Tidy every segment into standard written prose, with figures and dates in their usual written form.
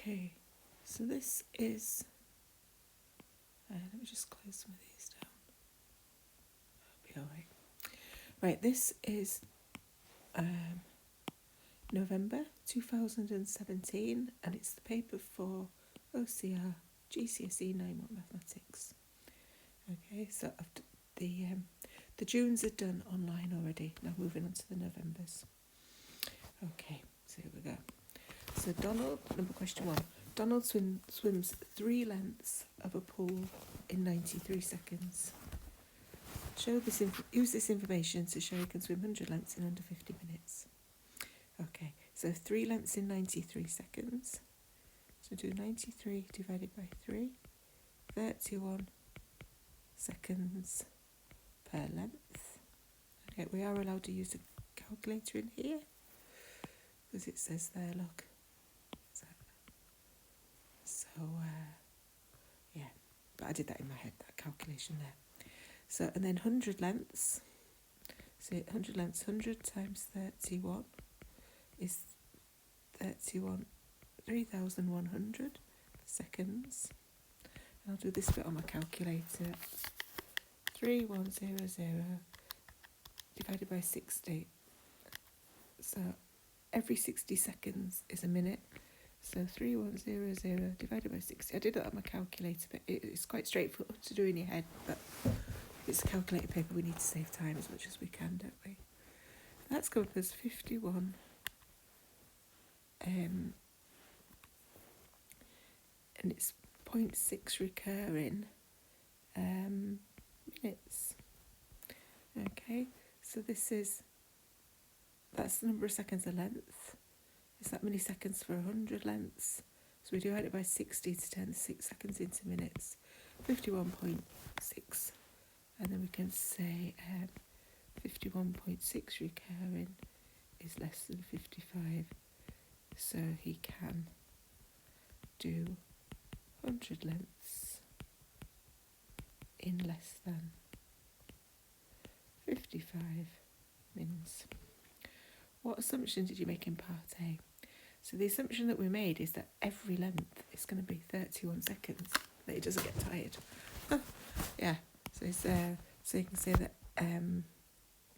Okay, so this is, let me just close some of these down. That'll be all right. Right, this is November 2017, and it's the paper for OCR GCSE 9 Mathematics. Okay, so the Junes are done online already. Now moving on to the Novembers. Okay, so here we go. So Donald, question 1. Donald swims 3 lengths of a pool in 93 seconds. Use this information to show he can swim 100 lengths in under 50 minutes. Okay, so 3 lengths in 93 seconds. So do 93 divided by 3, 31 seconds per length. Okay, we are allowed to use a calculator in here because it says there, look. So, yeah, but I did that in my head, that calculation there. So, and then 100 lengths. So 100 lengths, 100 times 31 is 3,100 seconds. And I'll do this bit on my calculator. 3100 divided by 60. So every 60 seconds is a minute. So 3100 divided by 60. I did it on my calculator, but it's quite straightforward to do in your head. But it's a calculator paper, we need to save time as much as we can, don't we? That's come up as 51. And it's 0.6 recurring minutes. Okay, so that's the number of seconds a length. It's that many seconds for 100 lengths. So we divide it by 60 to turn 6 seconds into minutes. 51.6. And then we can say 51.6 recurring is less than 55. So he can do 100 lengths in less than 55 minutes. What assumption did you make in part A? So the assumption that we made is that every length is going to be 31 seconds, that he doesn't get tired. Yeah, so it's, so you can say that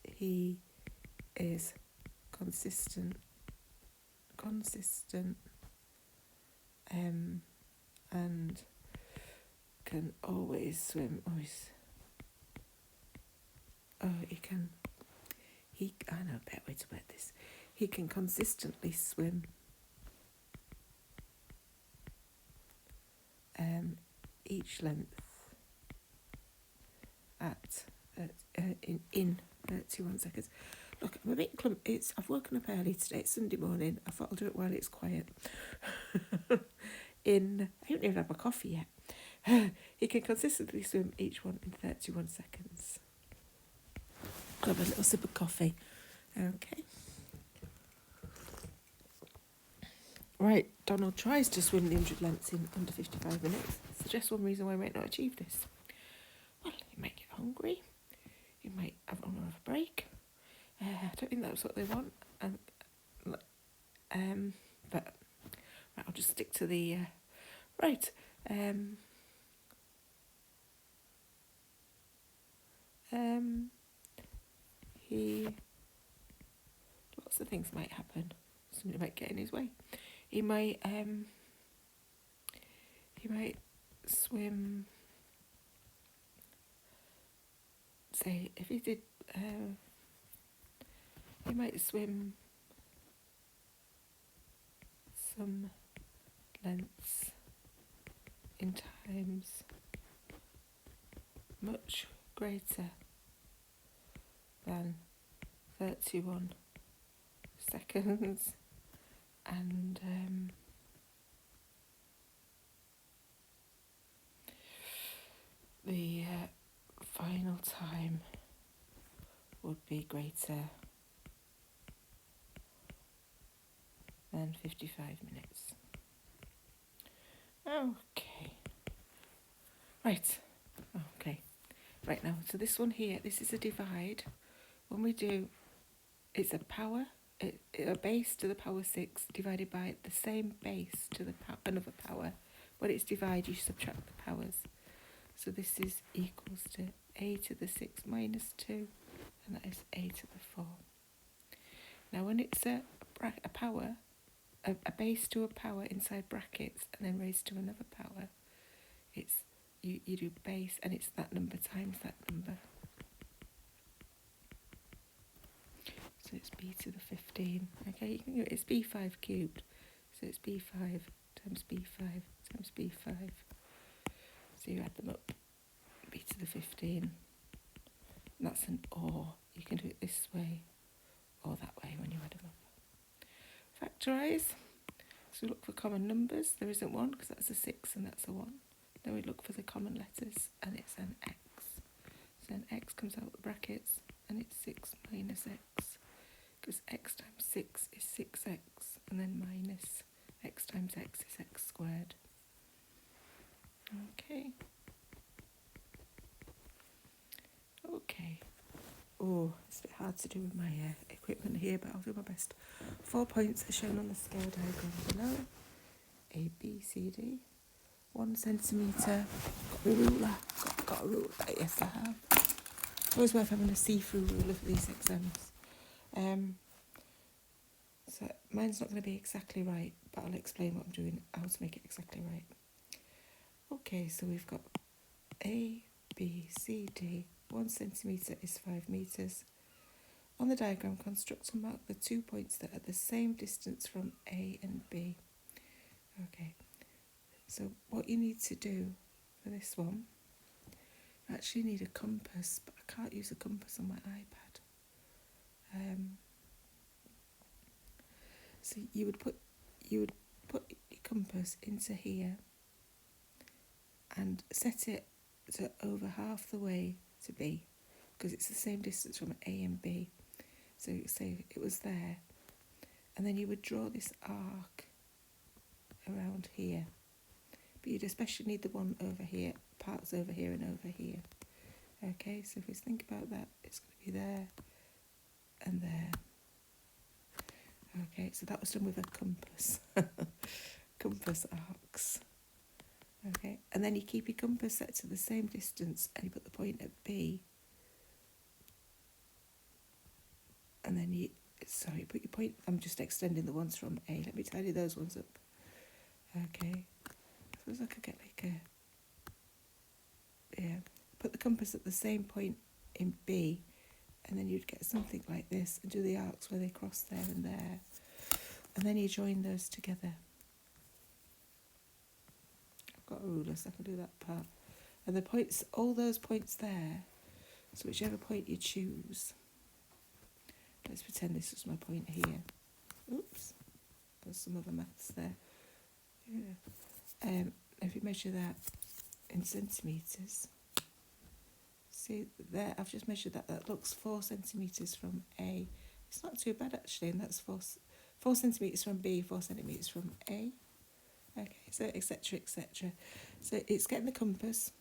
he is consistent, and can always swim. I know a better way to word this. He can consistently swim each length at in 31 seconds. Look, I'm a bit clumsy. I've woken up early today. It's Sunday morning. I thought I'll do it while it's quiet. I haven't even had my coffee yet. He can consistently swim each one in 31 seconds. I'll have a little sip of coffee. Okay. Right, Donald tries to swim the 100 lengths in under 55 minutes. Suggest one reason why he might not achieve this. Well, he might get hungry. He might have a break. I don't think that's what they want. But right, I'll just stick to the right. Lots of things might happen. Something might get in his way. He might swim. Say if he did, he might swim some lengths in times much greater than 31 seconds, and the final time would be greater than 55 minutes. Okay. Right. Okay. Right now, so this one here, this is a divide. When we do, it's a power a base to the power 6 divided by the same base to the another power. When it's divided, you subtract the powers. So this is equals to a to the 6 minus 2, and that is a to the 4. Now when it's a power, a base to a power inside brackets and then raised to another power, it's you do base and it's that number times that number. So it's b to the 15. Okay, you can do it, it's b5 cubed. So it's b5 times b5 times b5. So you add them up, b to the 15. And that's an or. You can do it this way or that way when you add them up. Factorise. So we look for common numbers. There isn't one because that's a 6 and that's a 1. Then we look for the common letters and it's an x. So an x comes out of the brackets and it's 6 minus x. Because x times 6 is 6x, and then minus x times x is x squared. Okay. Okay. Oh, it's a bit hard to do with my equipment here, but I'll do my best. 4 points are shown on the scale diagram below. A, B, C, D. 1 centimetre. Got my ruler. Got a ruler. Yes, I have. It's always worth having a see-through ruler for these exams. So mine's not going to be exactly right, but I'll explain what I'm doing, how to make it exactly right. Okay, so we've got A, B, C, D. 1 centimetre is 5 metres. On the diagram, construct and mark the 2 points that are the same distance from A and B. Okay, so what you need to do for this one, you actually need a compass, but I can't use a compass on my iPad. So you would put your compass into here and set it to over half the way to B, because it's the same distance from A and B. So say it was there, and then you would draw this arc around here, but you'd especially need the one over here, parts over here and over here. Okay, so if we think about that, it's going to be there and there. Okay, so that was done with a compass. Compass arcs. Okay, and then you keep your compass set to the same distance and you put the point at B. And then put your point, I'm just extending the ones from A. Let me tidy those ones up. Okay, I suppose I could get put the compass at the same point in B, and then you'd get something like this and do the arcs where they cross there and there. And then you join those together. I've got a ruler so I can do that part. And the points, all those points there, so whichever point you choose. Let's pretend this is my point here. Oops, there's some other maths there. Yeah. If you measure that in centimetres, see there, I've just measured that. That looks 4 centimetres from A. It's not too bad actually, and that's 4 centimetres from B, 4 centimetres from A. Okay, so etc, etc. So it's getting the compass.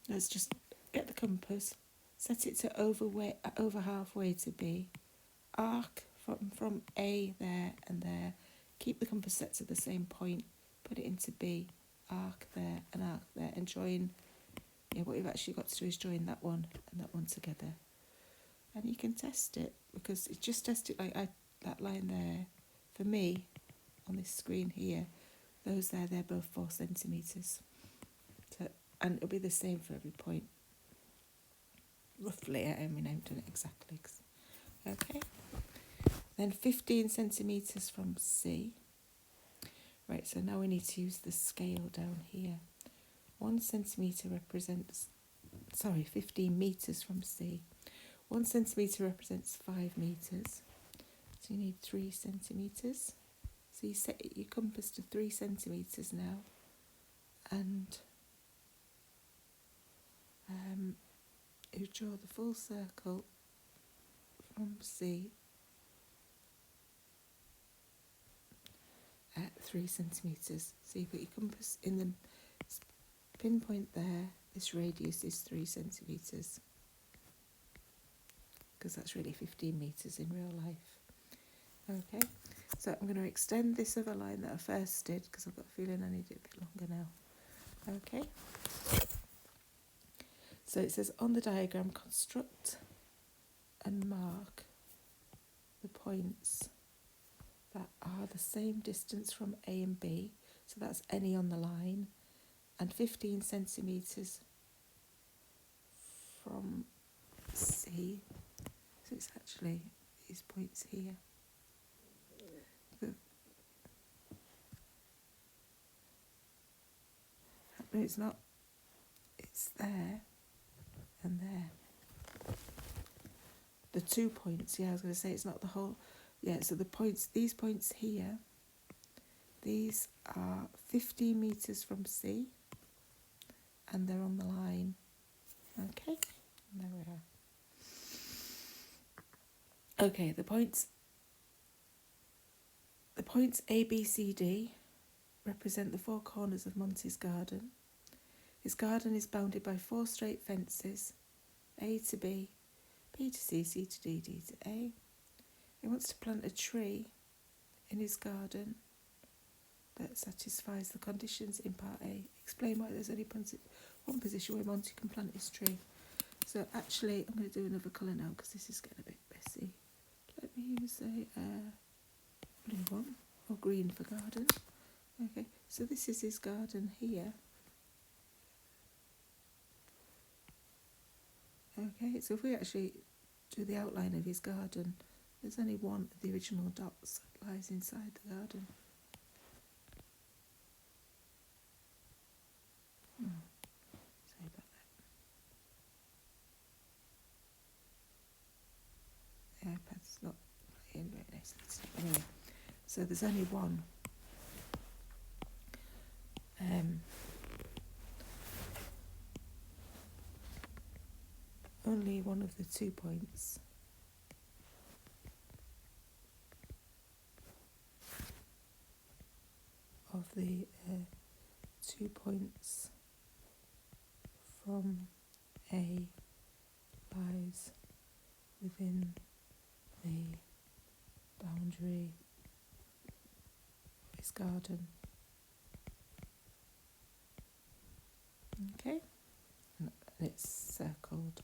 Let's just get the compass, set it to over halfway to B, arc from A there and there, keep the compass set to the same point, put it into B, arc there, and join. Yeah, what you've actually got to do is join that one and that one together. And you can test it, because it's just test it like that line there. For me, on this screen here, those there, they're both 4 centimetres. So, and it'll be the same for every point. Roughly, I mean, I haven't done it exactly. Okay. Then 15 centimetres from C. Right, so now we need to use the scale down here. 1 centimetre represents, 15 metres from C. 1 centimetre represents 5 metres. So you need 3 centimetres. So you set your compass to 3 centimetres now. And you draw the full circle from C at 3 centimetres. So you put your compass in the pinpoint there. This radius is 3 centimetres, because that's really 15 metres in real life. Okay, so I'm going to extend this other line that I first did because I've got a feeling I need it a bit longer now. Okay, so it says on the diagram, construct and mark the points that are the same distance from A and B, so that's any on the line, and 15 centimetres from C, so it's actually these points here. No, it's not, it's there and there. The 2 points, yeah, I was going to say it's not the whole, yeah, so the points, these points here, these are 15 metres from C, and they're on the line. Okay, and there we are. Okay, the points A, B, C, D represent the 4 corners of Monty's garden. His garden is bounded by 4 straight fences, A to B, B to C, C to D, D to A. He wants to plant a tree in his garden that satisfies the conditions in part A. Explain why there's only one position where Monty can plant his tree. So actually, I'm going to do another colour now because this is getting a bit messy. Let me use a blue one, or green for garden. Okay, so this is his garden here. Okay, so if we actually do the outline of his garden, there's only one of the original dots that lies inside the garden. Sorry about that. The iPad's not playing very nicely. Anyway, so there's only one. Only one of the 2 points of the 2 points from A lies within the boundary of his garden. Okay, and it's circled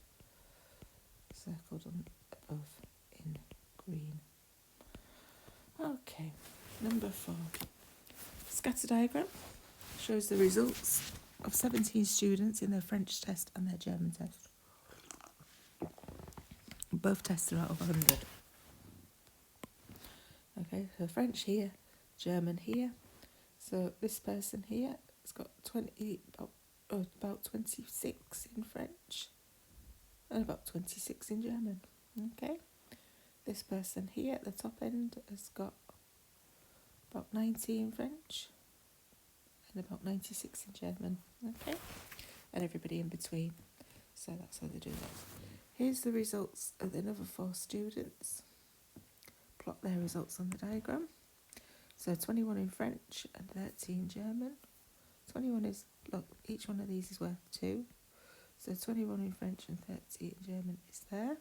on above in green. Okay, number 4. Scatter diagram shows the results of 17 students in their French test and their German test. Both tests are out of 100. Okay, so French here, German here. So this person here has got about 26 in French and about 26 in German. Okay, this person here at the top end has got about 90 in French and about 96 in German. Okay, and everybody in between. So that's how they do that. Here's the results of the other 4 students. Plot their results on the diagram. So 21 in French and 30 in German. 21 is, look, each one of these is worth 2. So 21 in French and 30 in German is there.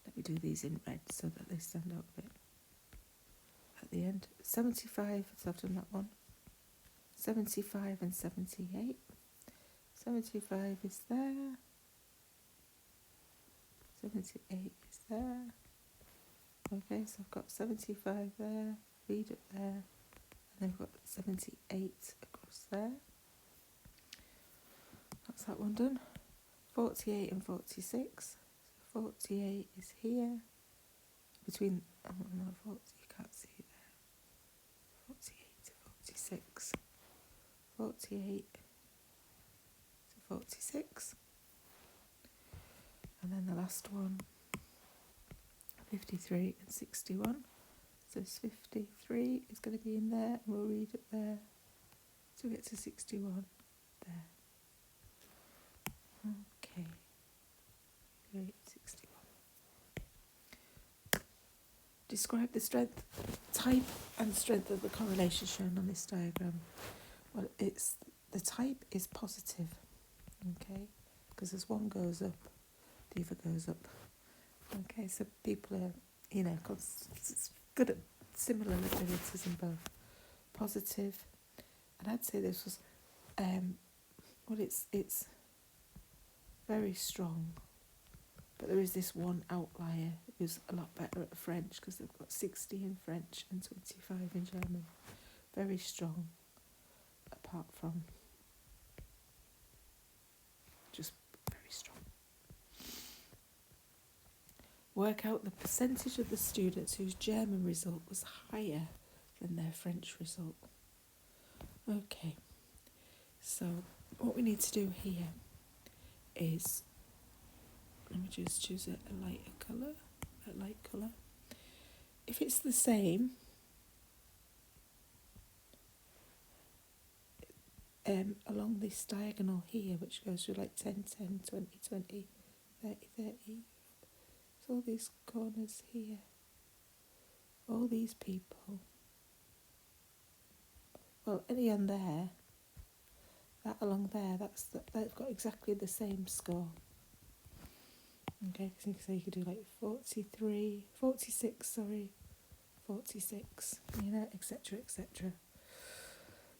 Let me do these in red so that they stand out a bit. At the end, 75, so I've done that one. 75 and 78. 75 is there. 78 is there. Okay, so I've got 75 there, read it there, and then I've got 78 across there. That's that one done. 48 and 46. So 48 is here. Between, oh no, 40, you can't see it there. 48 to 46. 48 to 46. And then the last one, 53 and 61. So 53 is going to be in there, and we'll read it there. So we get to 61 there. Okay. 61. Describe the strength, type and strength of the correlation shown on this diagram. Well, the type is positive, okay, because as one goes up, the other goes up. Okay, so people are you know, because it's good at similar abilities in both. Positive, and I'd say this was, well, it's very strong, but there is this one outlier who's a lot better at French because they've got 60 in French and 25 in German. Very strong, apart from just very strong. Work out the percentage of the students whose German result was higher than their French result. Okay, so what we need to do here is, let me just choose a lighter colour, a light colour. If it's the same, along this diagonal here, which goes through like 10, 10, 20, 20, 30, 30, so all these corners here, all these people, well, any on there, that along there, they've got exactly the same score. Okay, so you could do like 46, you know, etc., etc.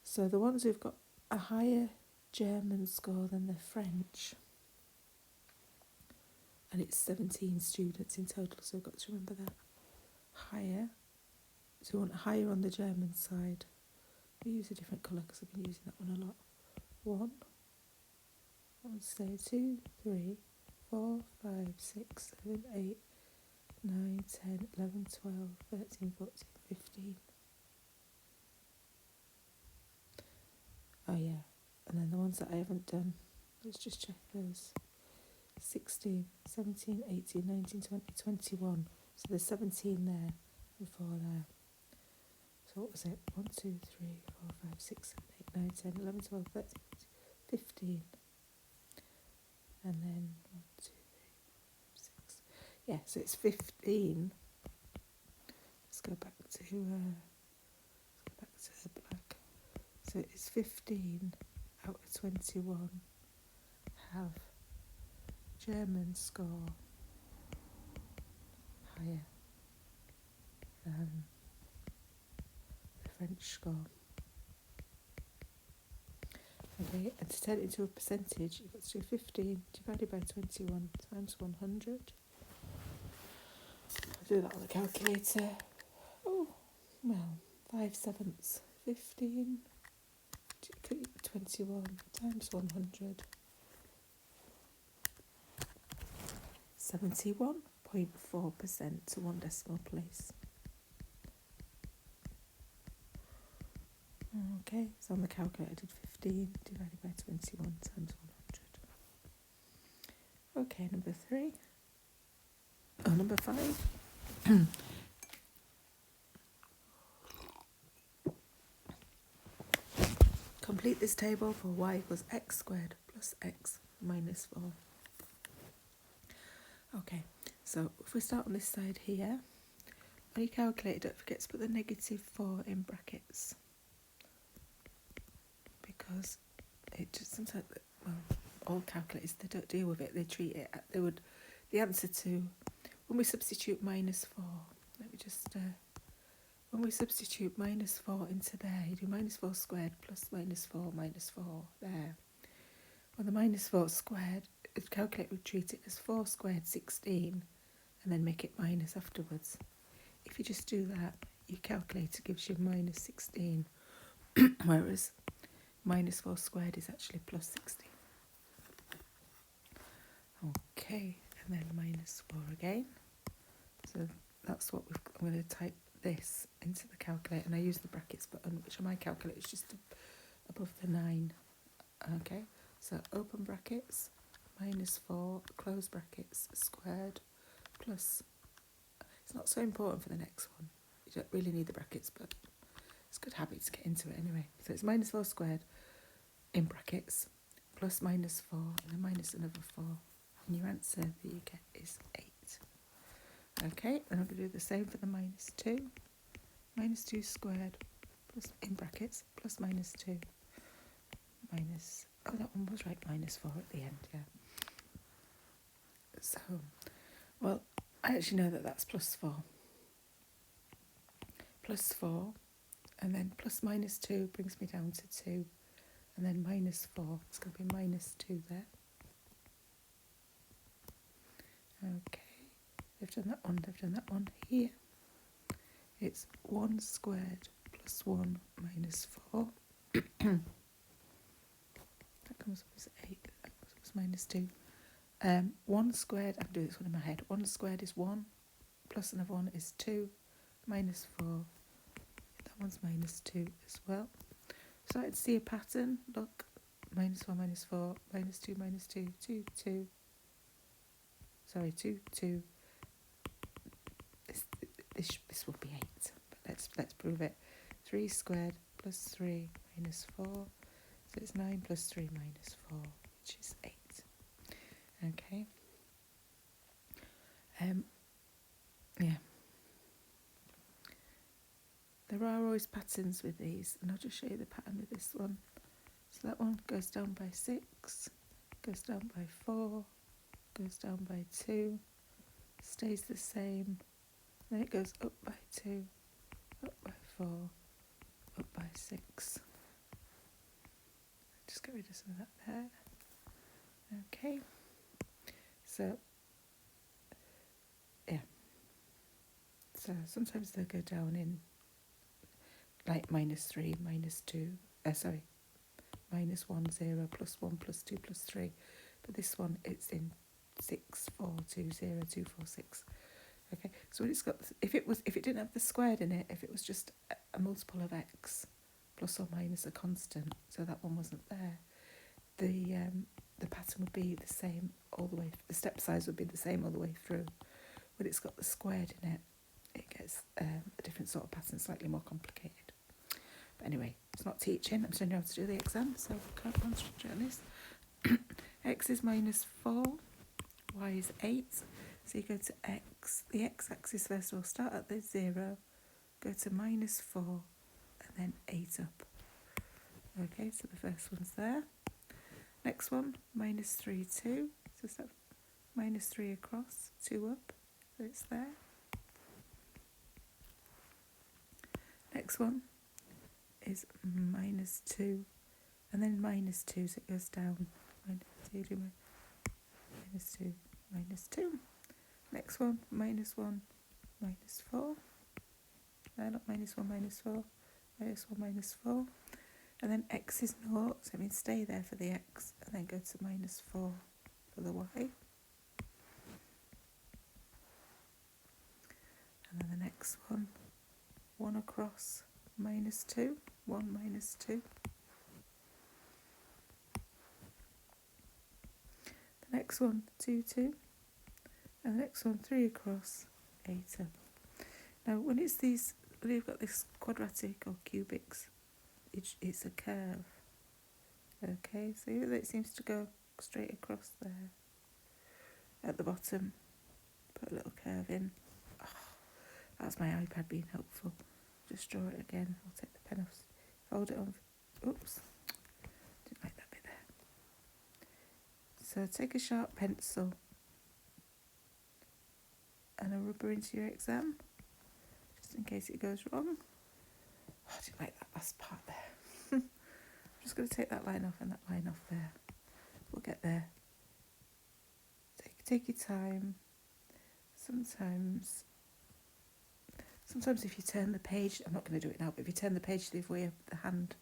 So the ones who've got a higher German score than the French, and it's 17 students in total, so I've got to remember that. Higher, so we want higher on the German side. We use a different colour because I've been using that one a lot. 1, I would say 2, 3, 4, 5, 6, 7, 8, 9, 10, 11, 12, 13, 14, 15. Oh yeah, and then the ones that I haven't done, let's just check those. 16, 17, 18, 19, 20, 21. So there's 17 there before there. So what was it? 1, 2, 3, 4, 5, 6, 7, 8, 9, 10, 11, 12, 13, 15. And then 1, 2, 3, 6. Yeah, so it's 15. Let's go back to the black. So it's 15 out of 21 have German score higher than the French score. Okay, and to turn it into a percentage, you've got to do 15 divided by 21 times 100. I'll do that on the calculator. Oh, well, 5/7. 15, 21 times 100. 71.4% to one decimal place. Okay, so on the calculator I did 15 divided by 21 times 100. Okay, number 3. Oh, number 5. Complete this table for y equals x squared plus x minus 4. Okay, so if we start on this side here, on your calculator, don't forget to put the -4 in brackets, because it just sometimes, well, all calculators, they don't deal with it, they treat it, the answer to, when we substitute -4, let me just, when we substitute -4 into there, you do -4 squared plus -4 minus 4 there. Well, the -4 squared, the calculator would treat it as 4 squared 16 and then make it minus afterwards. If you just do that, your calculator gives you -16, whereas -4 squared is actually plus 16. Okay, and then -4 again. So that's what I'm going to type this into the calculator, and I use the brackets button, which on my calculator is just above the 9. Okay, so open brackets, -4, close brackets, squared, plus, it's not so important for the next one, you don't really need the brackets, but it's a good habit to get into it anyway. So it's -4 squared in brackets, plus -4, and then minus another 4, and your answer that you get is 8. Okay, then I'm going to do the same for the -2. -2 squared, plus, in brackets, plus -2, minus, oh, that one was right, -4 at the end, yeah. So, well, I actually know that that's +4. plus 4, and then plus minus 2 brings me down to 2, and then minus 4, it's going to be minus 2 there. Okay, they've done that one here. It's 1 squared plus 1 minus 4. That comes up as 8, that comes up as minus 2. 1 squared, I'm doing this one in my head. 1 squared is 1, plus another 1 is 2, minus 4. That one's minus 2 as well. So I'd see a pattern. Look, minus 4, minus 4, minus 2, minus 2, 2, 2. Sorry, 2, 2. This will be 8, but let's prove it. 3 squared plus 3 minus 4. So it's 9 plus 3 minus 4, which is 8. Okay. Yeah. There are always patterns with these, and I'll just show you the pattern with this one. So that one goes down by 6, goes down by 4, goes down by 2, stays the same, then it goes up by 2, up by 4, up by 6. Just get rid of some of that there. Okay. So, yeah. So sometimes they'll go down in like minus 3, minus 2, minus 1, 0, plus 1, plus 2, plus 3. But this one, it's in 6, 4, 2, 0, 2, 4, 6. Okay, so when it's got, if it didn't have the squared in it, if it was just a multiple of x, plus or minus a constant, so that one wasn't there, the pattern would be the same all the way, the step size would be the same all the way through. When it's got the squared in it, it gets a different sort of pattern, slightly more complicated. But anyway, it's not teaching, I'm showing you how to do the exam, so we can't concentrate on this. X is minus 4, y is 8, so you go to x, the x-axis first of all, start at the 0, go to minus 4, and then 8 up. Okay, so the first one's there. Next one, minus 3, 2, so start minus 3 across, 2 up, so it's there. Next one is minus 2, and then minus 2, so it goes down. Minus 2, minus 2, minus 2. Next one, minus 1, minus 4. Not minus 1, minus 4. Minus 1, minus 4. And then x is 0, so it means stay there for the x, and then go to minus 4 for the y. And then the next one, 1 across, minus 2, 1 minus 2. The next one, 2, 2. And the next one, 3 across, 8 up. Now, when it's these, when you've got this quadratic or cubics, it's a curve. Okay, so even though it seems to go straight across there, at the bottom, put a little curve in. Oh, that's my iPad being helpful. Just draw it again. I'll take the pen off. Fold it on. Oops. Didn't like that bit there. So take a sharp pencil and a rubber into your exam, just in case it goes wrong. Oh, I didn't like that last part there. I'm just going to take that line off and that line off there. We'll get there. Take your time. Sometimes if you turn the page, I'm not going to do it now, but if you turn the page the other way of the hand,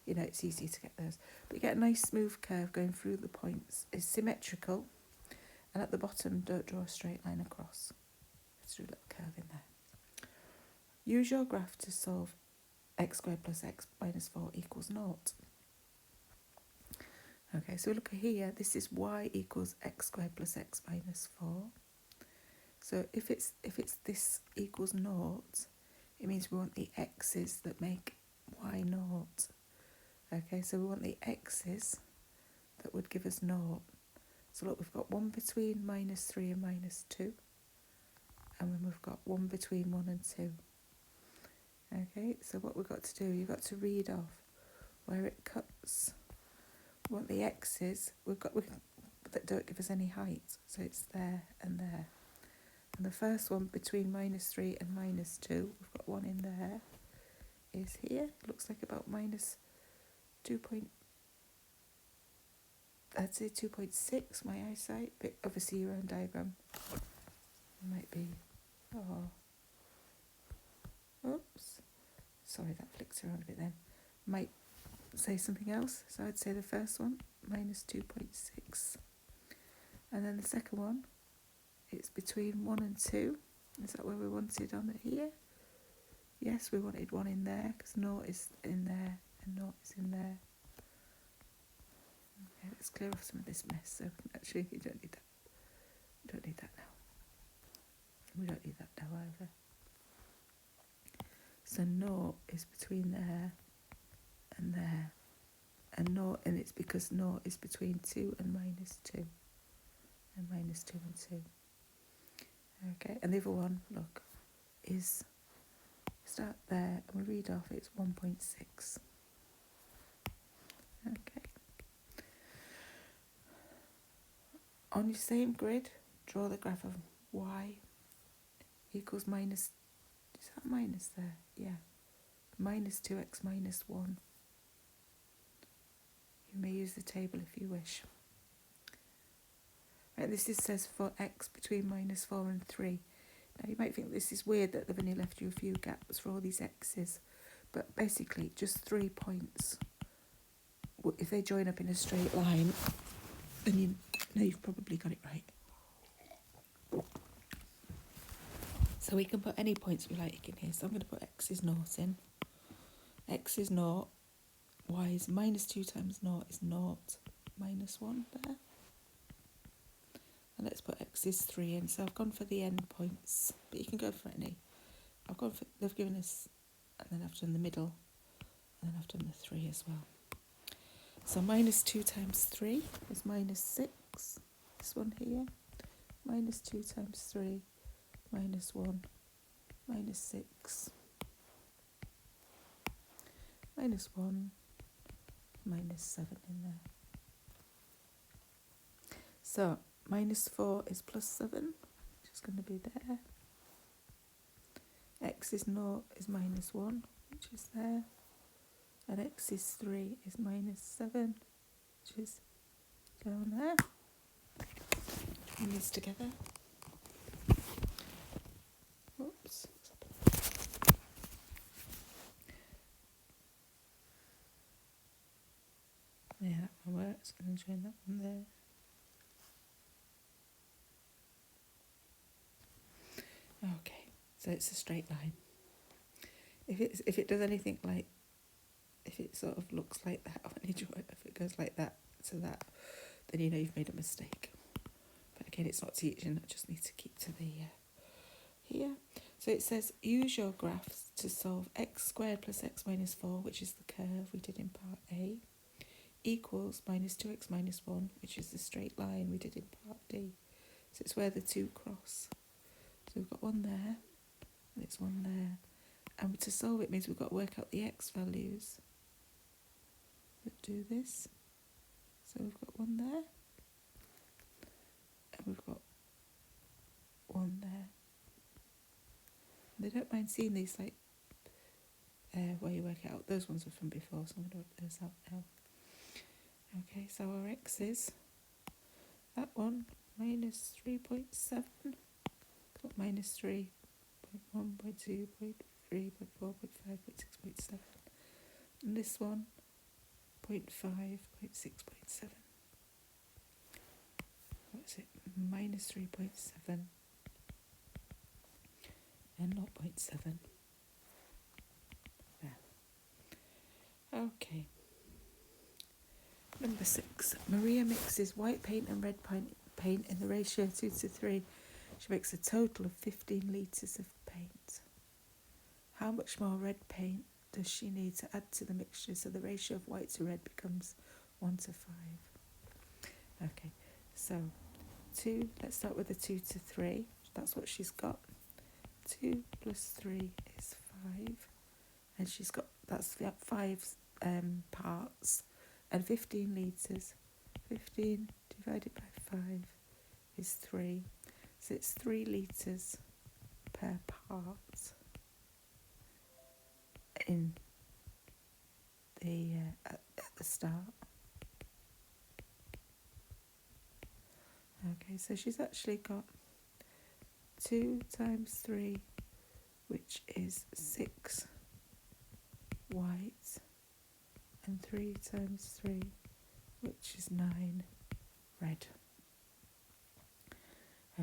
you know, it's easy to get those. But you get a nice smooth curve going through the points. It's symmetrical, and at the bottom, don't draw a straight line across. Just do a little curve in there. Use your graph to solve x squared plus x minus 4 equals 0. Okay, so look at here, this is y equals x squared plus x minus 4. So if it's this equals 0, it means we want the x's that make y 0. Okay, so we want the x's that would give us 0. So look, we've got one between minus 3 and minus 2. And then we've got one between 1 and 2. Okay, so what we've got to do, you've got to read off where it cuts. We want the x's that don't give us any height, so it's there, and And the first one between -3 and -2, we've got one in there, is here. It looks like about minus 2 point, I'd say 2.6, my eyesight, but obviously your own diagram might be, oops, sorry, that flicks around a bit then, might say something else. So I'd say the first one, minus 2.6. And then the second one, it's between 1 and 2. Is that where we wanted on it here? Yes, we wanted 1 in there, because 0 is in there, and 0 is in there. Okay, let's clear off some of this mess. So actually, you don't need that. We don't need that now. We don't need that now either. So 0 is between there and there. And 0, and it's because 0 is between 2 and -2. And -2 and 2. Okay, and the other one, look, is start there and we read off, it's 1.6. Okay. On your same grid, draw the graph of y equals minus, is that minus there? Yeah. Minus 2x minus 1. You may use the table if you wish. Right, this says for x between -4 and 3. Now you might think this is weird that they've only left you a few gaps for all these x's, but basically just 3 points. If they join up in a straight line, then you know you've probably got it right. So we can put any points we like in here. So I'm going to put x is 0 in. X is 0. Y is -2 times 0 is 0. -1 there. And let's put x is 3 in. So I've gone for the end points, but you can go for any. I've gone for, they've given us, and then I've done the middle, and then I've done the 3 as well. So -2 times 3 is -6. This one here. -2 times 3, -1, -6. -1, -7 in there. So -4 is +7, which is going to be there. X is 0 is -1, which is there. And x is 3 is -7, which is down there. Join these together. Oops. Yeah, that one works. And then join that one there. Okay, so it's a straight line. If it does anything like, if it sort of looks like that when you draw it, if it goes like that to that, then you know you've made a mistake. But again, it's not teaching, I just need to keep to the here. So it says use your graphs to solve x squared plus x minus 4, which is the curve we did in part A, equals -2x minus 1, which is the straight line we did in part D. So it's where the two cross. So we've got one there, and it's one there. And to solve it means we've got to work out the x values that do this. So we've got one there, and we've got one there. They don't mind seeing these, like, where you work it out. Those ones are from before, so I'm going to work those out now. Okay, so our x is that one, -3.7, -3, 0.1, 0.2, 0.3, 0.4, 0.5, 0.6, 0.7. And this one, 0.5, 0.6, 0.7. What is it? -3.7 and 0.7. There. Okay. Number 6. Maria mixes white paint and red paint in the ratio 2:3. She makes a total of 15 litres of paint. How much more red paint does she need to add to the mixture so the ratio of white to red becomes 1:5? Okay, so 2, let's start with the 2:3. That's what she's got. 2 plus 3 is 5. And she's got, that's 5 parts. And 15 litres. 15 divided by 5 is 3. So it's 3 litres per part in the at the start. Okay, so she's actually got 2 times 3, which is 6 white, and 3 times 3, which is 9 red.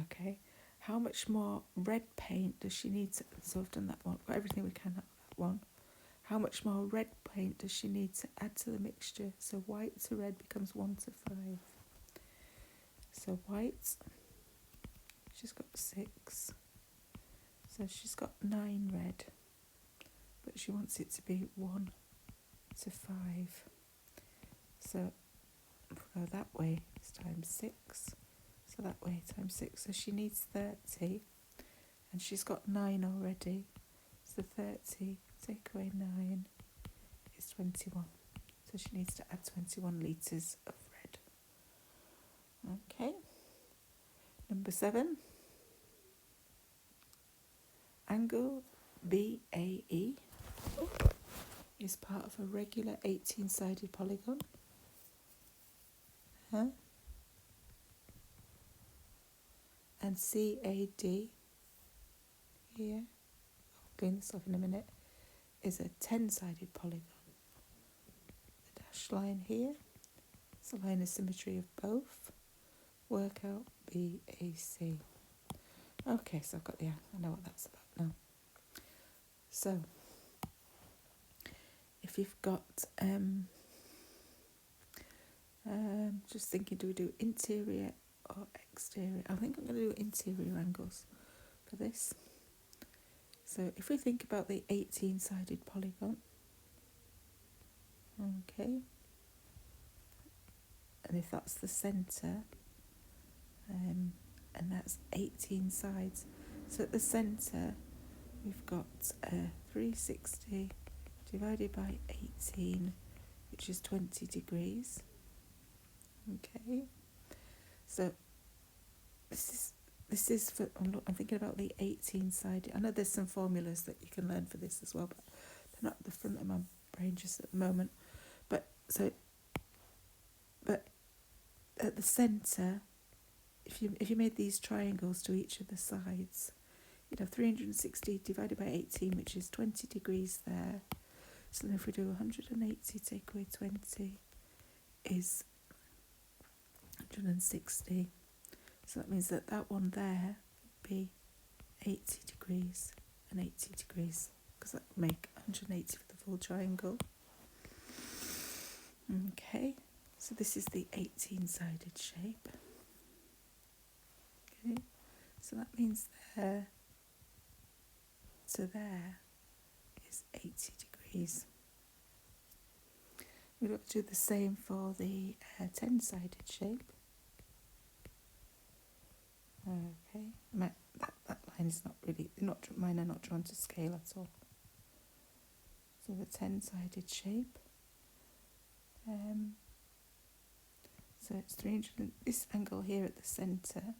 Okay, how much more red paint does she need to, so I've done that one, got everything we can out of that one. How much more red paint does she need to add to the mixture? So white to red becomes 1 to 5. So white, she's got 6. So she's got 9 red, but she wants it to be 1 to 5. So if we go that way, it's times 6. So that way times 6. So she needs 30, and she's got 9 already. So 30, take away 9, is 21. So she needs to add 21 litres of red. Okay. Number 7. Angle BAE is part of a regular 18-sided polygon. And CAD, here, I'll clean this off in a minute, is a 10-sided polygon. The dashed line here is a line of symmetry of both. Work out BAC. Okay, so I've got the angle. I know what that's about now. So, if you've got, just thinking, do we do interior or exterior? I think I'm going to do interior angles for this. So if we think about the 18-sided polygon, okay, and if that's the centre, and that's 18 sides, so at the centre we've got 360 divided by 18, which is 20 degrees. Okay, so this is for, I'm thinking about the 18-sided. I know there's some formulas that you can learn for this as well, but they're not at the front of my brain just at the moment. But at the centre, if you made these triangles to each of the sides, you'd have 360 divided by 18, which is 20 degrees there. So then if we do 180 take away 20 is 160. So that means that one there would be 80 degrees and 80 degrees, because that would make 180 for the full triangle. Okay, so this is the 18-sided shape. Okay, so that means there to there is 80 degrees. We've got to do the same for the 10-sided shape. Okay, that line is not really, mine are not drawn to scale at all. So the 10-sided shape, so it's 300, this angle here at the centre,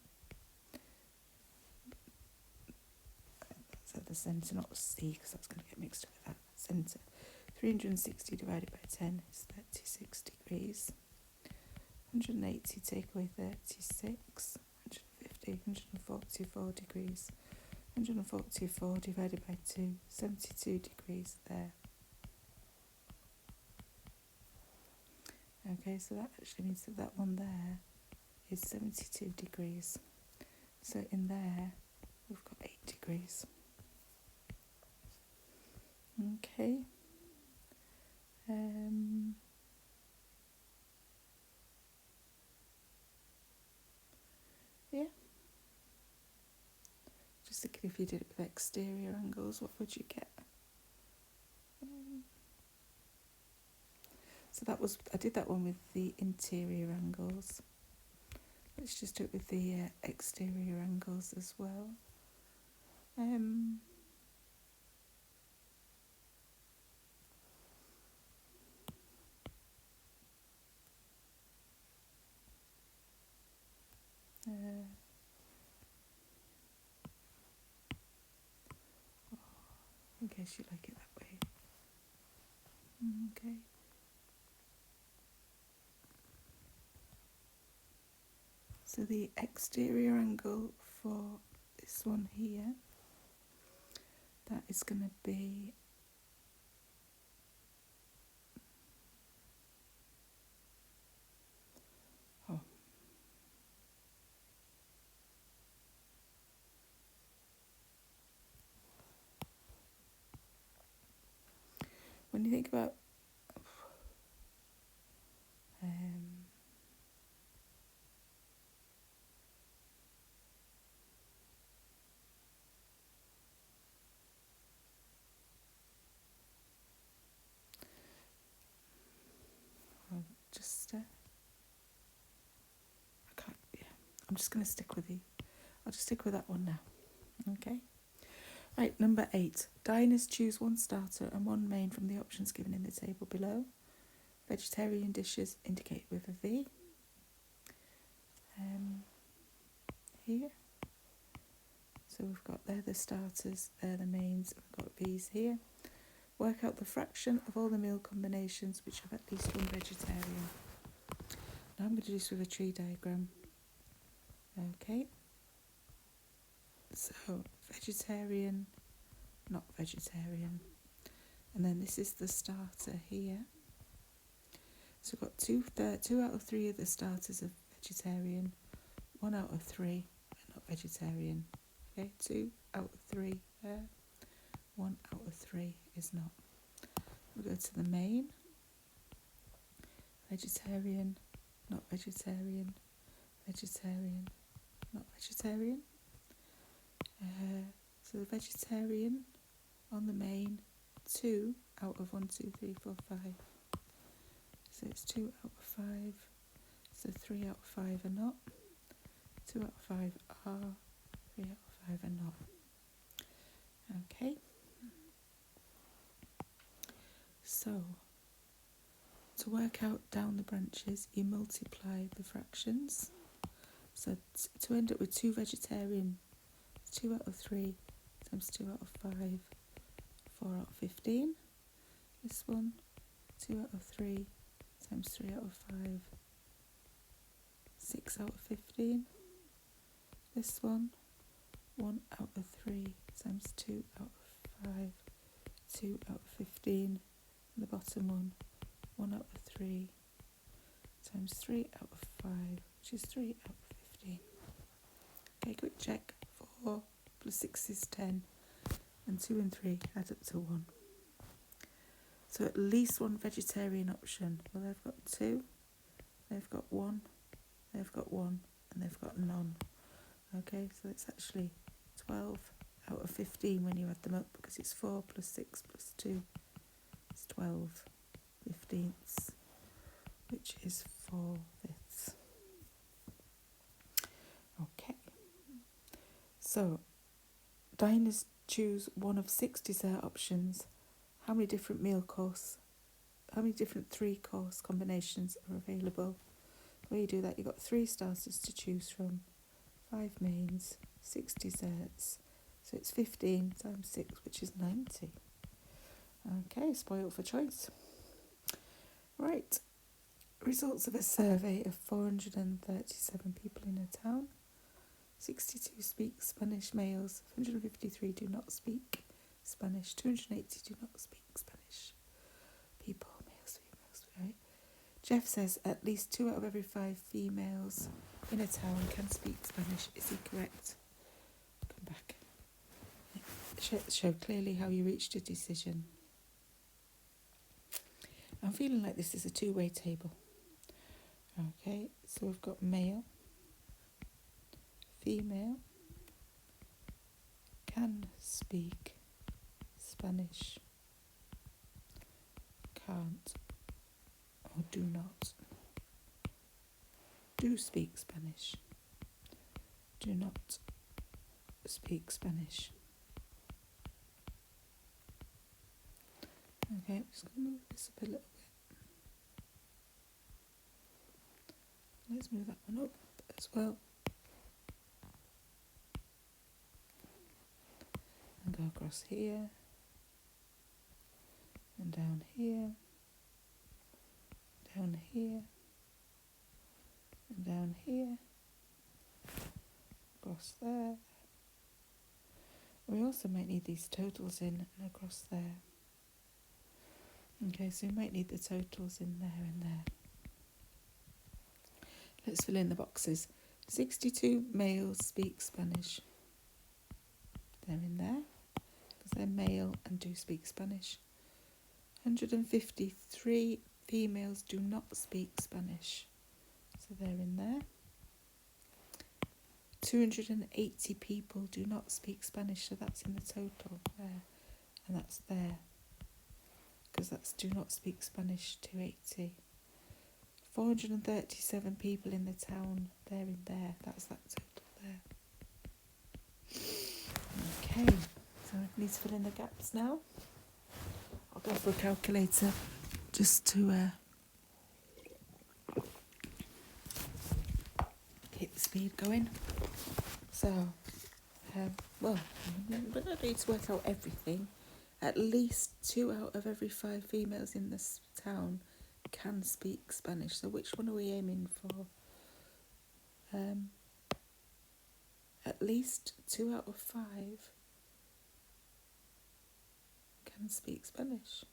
that's at the centre, not C, because that's going to get mixed up with that centre. 360 divided by 10 is 36 degrees. 180 take away 36, 144 degrees. 144 divided by 2, 72 degrees there. Okay, so that actually means that one there is 72 degrees. So in there, we've got 8 degrees. Okay. Yeah. Just thinking, if you did it with exterior angles, what would you get? So I did that one with the interior angles. Let's just do it with the exterior angles as well. case you like it that way. Okay. So the exterior angle for this one here, that is going to be when you think about I can't, yeah, I'm just going to stick with I'll just stick with that one now. Okay. Right, number 8. Diners choose one starter and one main from the options given in the table below. Vegetarian dishes indicated with a V. Here. So we've got there the starters, there the mains, we've got V's here. Work out the fraction of all the meal combinations which have at least one vegetarian. Now I'm going to do this with a tree diagram. Okay. So vegetarian, not vegetarian. And then this is the starter here. So we've got 2 out of 3 of the starters are vegetarian, 1 out of 3 are not vegetarian. Okay, 2 out of 3 there, 1 out of 3 is not. We go to the main. Vegetarian, not vegetarian, vegetarian, not vegetarian. So the vegetarian on the main, 2 out of 1, 2, 3, 4, 5. So it's 2 out of 5. So 3 out of 5 are not. 2 out of 5 are. 3 out of 5 are not. Okay. So to work out down the branches, you multiply the fractions. So to end up with 2 vegetarian, 2 out of 3 times 2 out of 5, 4 out of 15. This one, 2 out of 3 times 3 out of 5, 6 out of 15. This one, 1 out of 3 times 2 out of 5, 2 out of 15. And the bottom one, 1 out of 3 times 3 out of 5, which is 3 out of 15. Okay, quick check. 4 plus 6 is 10, and 2 and 3 add up to 1. So at least one vegetarian option. Well, they've got 2, they've got 1, they've got 1, and they've got none. Okay, so it's actually 12 out of 15 when you add them up, because it's 4 plus 6 plus 2 is 12 fifteenths, which is 4/5. Okay, so diners choose one of 6 dessert options. How many different 3-course combinations are available? The way you do that, you've got 3 starters to choose from, 5 mains, 6 desserts. So it's 15 times 6, which is 90. Okay, spoiled for choice. Right, results of a survey of 437 people in a town. 62 speak Spanish males, 153 do not speak Spanish, 280 do not speak Spanish. People, males, females, right? Jeff says at least 2 out of every 5 females in a town can speak Spanish. Is he correct? Come back. Show clearly how you reached a decision. I'm feeling like this is a 2-way table. Okay, so we've got male, female, can speak Spanish, can't or do not. Do speak Spanish, do not speak Spanish. Okay, I'm just going to move this up a little bit. Let's move that one up as well. And go across here. and down here, down here, and down here, across there. We also might need these totals in and across there. Okay, so we might need the totals in there and there. Let's fill in the boxes. 62 males speak Spanish. They're in there because they're male and do speak Spanish. 153 females do not speak Spanish. So they're in there. 280 people do not speak Spanish, so that's in the total there. And that's there. Because that's do not speak Spanish, 280. 437 people in the town, they're in there. That's that total there. Okay, so I need to fill in the gaps now. I'll go for a calculator just to keep the speed going. So, we don't need to work out everything. At least 2 out of every 5 females in this town can speak Spanish. So which one are we aiming for? At least 2 out of 5 can speak Spanish.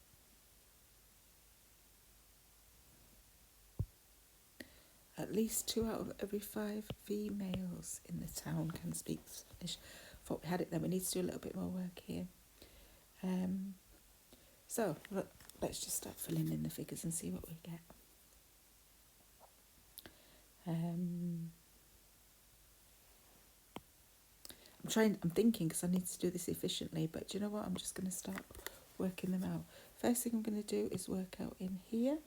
At least 2 out of every 5 females in the town can speak Spanish. Thought we had it then. We need to do a little bit more work here. So let's just start filling in the figures and see what we get. I'm thinking because I need to do this efficiently, but do you know what? I'm just going to start working them out. First thing I'm going to do is work out in here.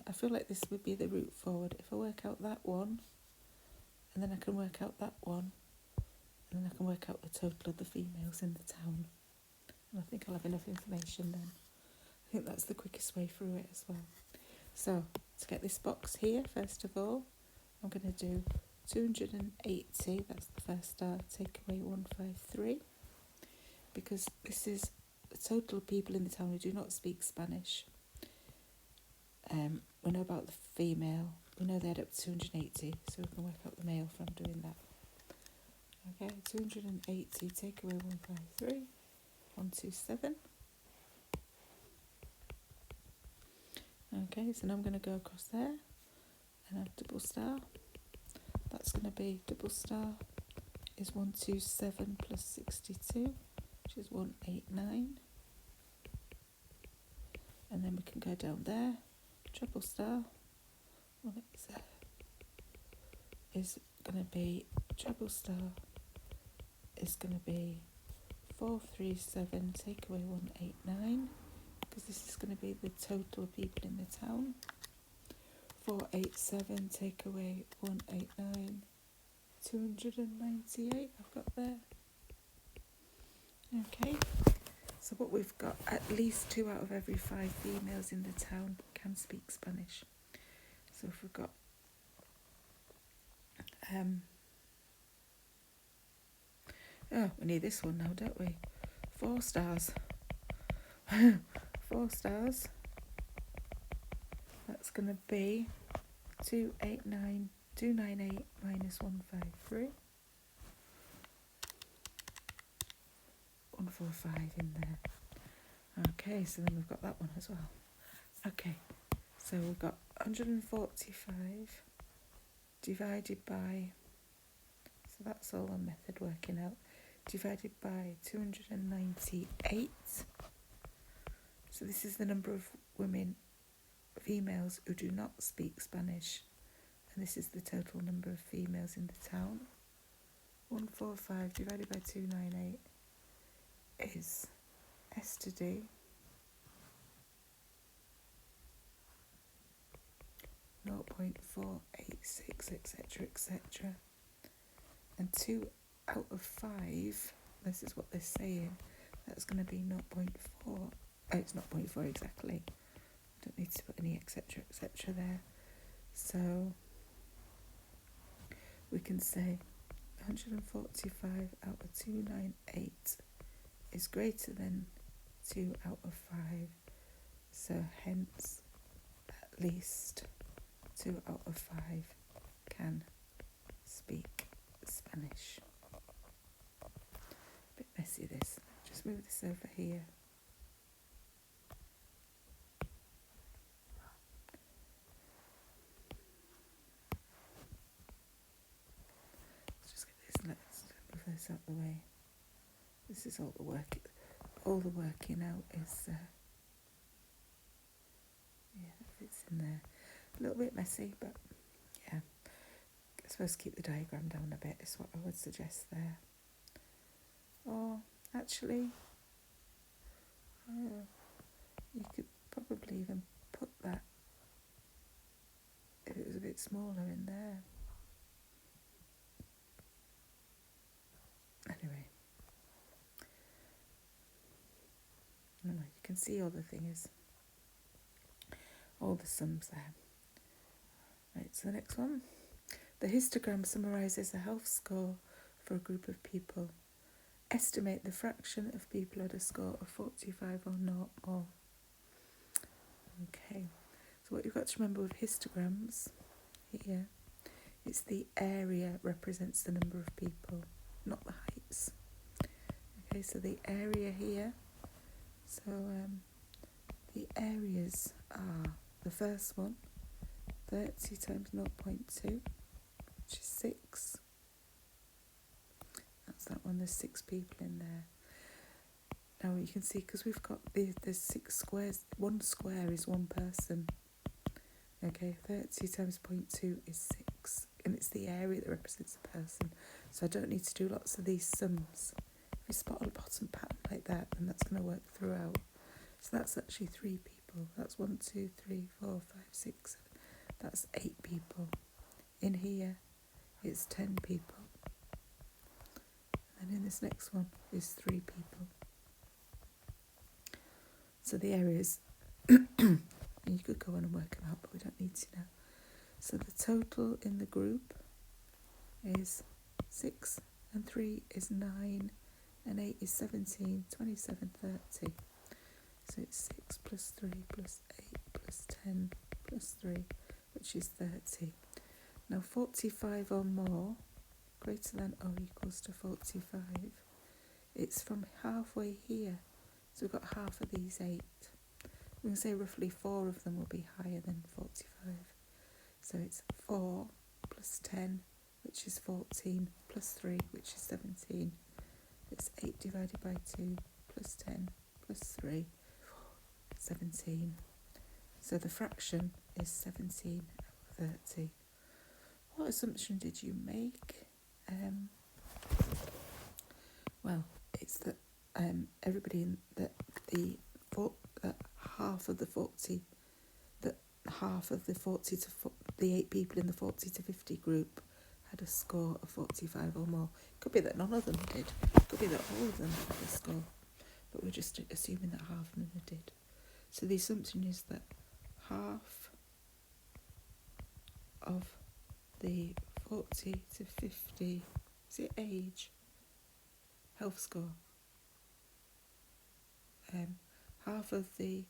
I feel like this would be the route forward. If I work out that one, and then I can work out that one, and then I can work out the total of the females in the town. And I think I'll have enough information then. I think that's the quickest way through it as well. So, to get this box here, first of all, I'm going to do 280, that's the first star, take away 153, because this is the total of people in the town who do not speak Spanish. We know about the female, we know they add up to 280, so we can work out the male from doing that. Okay, 280, take away 153, 127. Okay, so now I'm going to go across there and add double star. That's going to be double star is 127 plus 62, which is 189. And then we can go down there. Triple star, well, is going to be treble star is going to be 437 take away 189, because this is going to be the total of people in the town. 487 take away 189, 298 I've got there. Okay, so what we've got, at least 2 out of every 5 females in the town can speak Spanish. So if we've got we need this one now, don't we? 4 stars. 4 stars. That's going to be 298 minus 153. 145 in there. Okay, so then we've got that one as well. Okay, so we've got 145 divided by, so that's all our method working out, divided by 298. So this is the number of females who do not speak Spanish, and this is the total number of females in the town. 145 divided by 298 is S to D 0.486, etc., etc. And 2 out of 5, this is what they're saying, that's going to be 0.4. Oh, it's not 0.4 exactly. Don't need to put any etc., etc. there. So we can say 145 out of 298 is greater than 2 out of 5. So hence, at least 2 out of 5 can speak Spanish. A bit messy this. Just move this over here. Let's just get this. Let's move this out the way. This is all the work. All the working out is. It's in there. A little bit messy, but yeah. I suppose keep the diagram down a bit is what I would suggest there. Or actually, you could probably even put that if it was a bit smaller in there. Anyway, you can see all the things, all the sums there. Right, so the next one. The histogram summarises a health score for a group of people. Estimate the fraction of people at a score of 45 or not more. Okay, so what you've got to remember with histograms here, it's the area represents the number of people, not the heights. Okay, so the area here, so the areas are the first one, 30 times 0.2, which is 6. That's that one, there's 6 people in there. Now you can see, because we've got there's 6 squares, 1 square is 1 person. Okay, 30 times 0.2 is 6, and it's the area that represents a person. So I don't need to do lots of these sums. If you spot a bottom pattern like that, then that's going to work throughout. So that's actually 3 people. That's 1, 2, 3, 4, 5, 6, 7. That's 8 people. In here, it's 10 people. And in this next one is 3 people. So the areas, and you could go on and work them out, but we don't need to now. So the total in the group is 6, and 3 is 9, and 8 is 17, 27, 30. So it's 6 plus 3 plus 8 plus 10 plus 3, which is 30. Now 45 or more, greater than or equals to 45, it's from halfway here. So we've got half of these 8. We can say roughly 4 of them will be higher than 45. So it's 4 plus 10, which is 14, plus 3, which is 17. It's 8 divided by 2, plus 10, plus 3, 17. So the fraction is 17 out of 30. What assumption did you make? Well, it's that everybody in that half of the 40 to the 8 people in the 40 to 50 group had a score of 45 or more. Could be that none of them did. Could be that all of them had a score, but we're just assuming that half of them did. So the assumption is that half of the 40 to 50, is it age? Health score. Half of the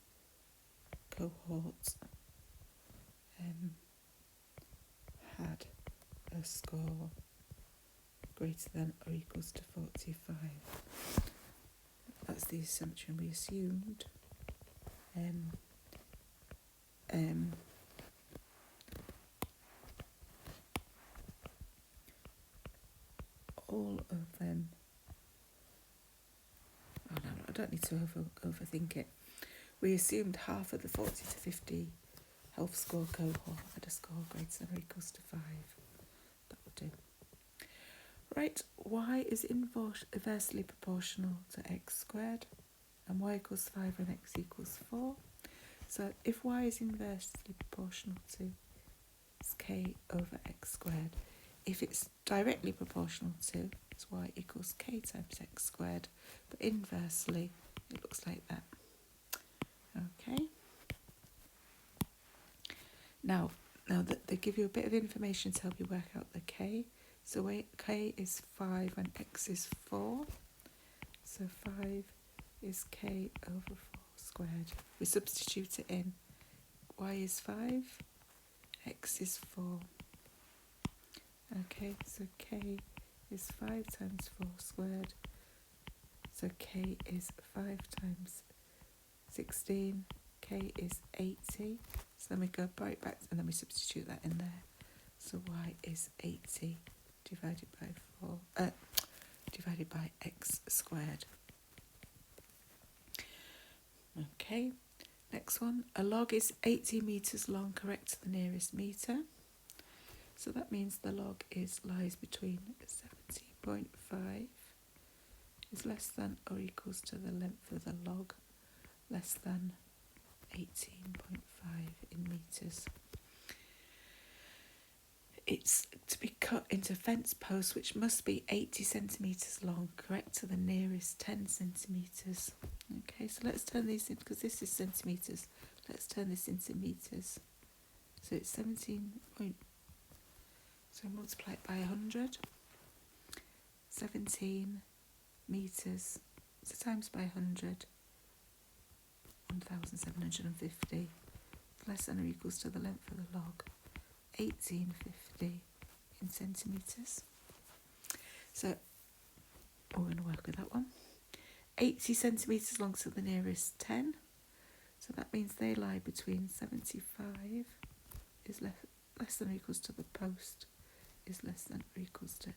cohort had a score greater than or equals to 45. That's the assumption we assumed. All of them. Oh no, I don't need to overthink it. We assumed half of the 40 to 50 health score cohort had a score greater than or equals to 5. That will do. Right, y is inversely proportional to x squared, and y equals 5 when x equals 4. So if y is inversely proportional to it's k over x squared. If it's directly proportional to, it's y equals k times x squared, but inversely it looks like that. Okay. Now that they give you a bit of information to help you work out the k. So k is 5 and x is 4. So 5 is k over 4 squared. We substitute it in. Y is 5, x is 4. Okay, so k is 5 times 4 squared. So k is 5 times 16. K is 80. So then we go right back and then we substitute that in there. So y is 80 divided by 4, divided by x squared. Okay, next one. A log is 80 metres long, correct to the nearest metre. So that means the log lies between 70.5 is less than or equals to the length of the log, less than 18.5 in metres. It's to be cut into fence posts which must be 80 centimetres long, correct to the nearest 10 centimetres. Okay, so let's turn these in, because this is centimetres, let's turn this into metres. So it's 17 point, so multiply it by 100, 17 metres, so times by 100, 1,750, less than or equals to the length of the log, 1850 in centimetres. So we're going to work with that one. 80 centimetres long to the nearest 10. So that means they lie between 75 is less than or equals to the post is less than or equals to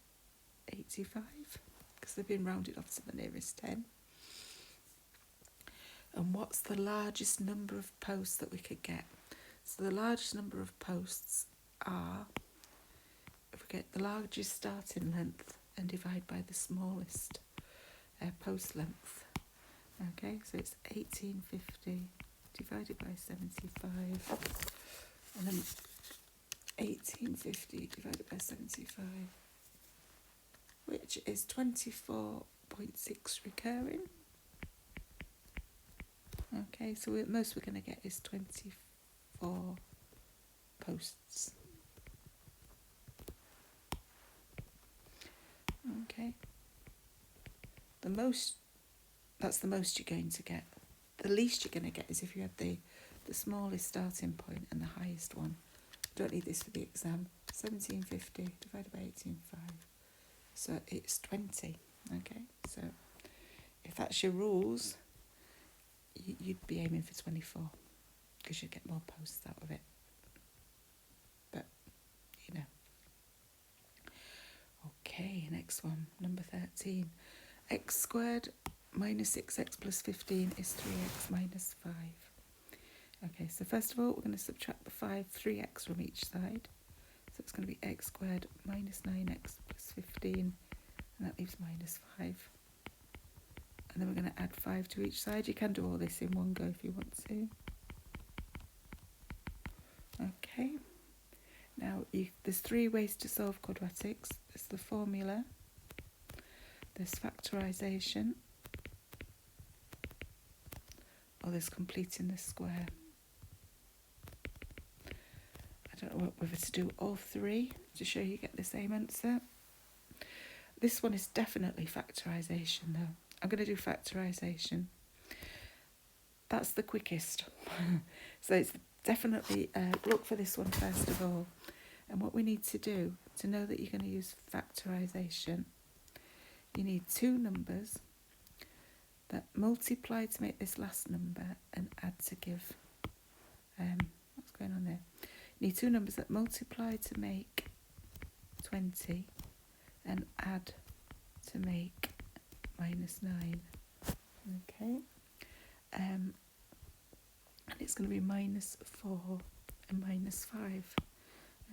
85, because they've been rounded off to the nearest 10. And what's the largest number of posts that we could get? So the largest number of posts are, if we get the largest starting length and divide by the smallest post length. Okay, so it's 1850 divided by 75, and then 1850 divided by 75, which is 24.6 recurring. Okay, so most we're going to get is 24 posts. Okay. That's the most you're going to get. The least you're going to get is if you had the smallest starting point and the highest one. Don't need this for the exam. 1750 divided by 18.5. So it's 20. Okay, so if that's your rules, you'd be aiming for 24 because you'd get more posts out of it. But, you know. Okay, next one, number 13. X squared minus 6x plus 15 is 3x minus 5. Okay, so first of all, we're going to subtract the 3x from each side. So it's going to be x squared minus 9x plus 15, and that leaves minus 5. And then we're going to add 5 to each side. You can do all this in one go if you want to. Okay. Now, there's 3 ways to solve quadratics. There's the formula, there's factorisation, or there's completing the square. I don't know whether to do all 3 to show you get the same answer. This one is definitely factorisation though. I'm going to do factorisation. That's the quickest. So it's definitely, look for this one first of all. And what we need to do to know that you're going to use factorisation, you need 2 numbers that multiply to make this last number and add to give, what's going on there? You need 2 numbers that multiply to make 20 and add to make minus 9. Okay. And it's going to be minus 4 and minus 5.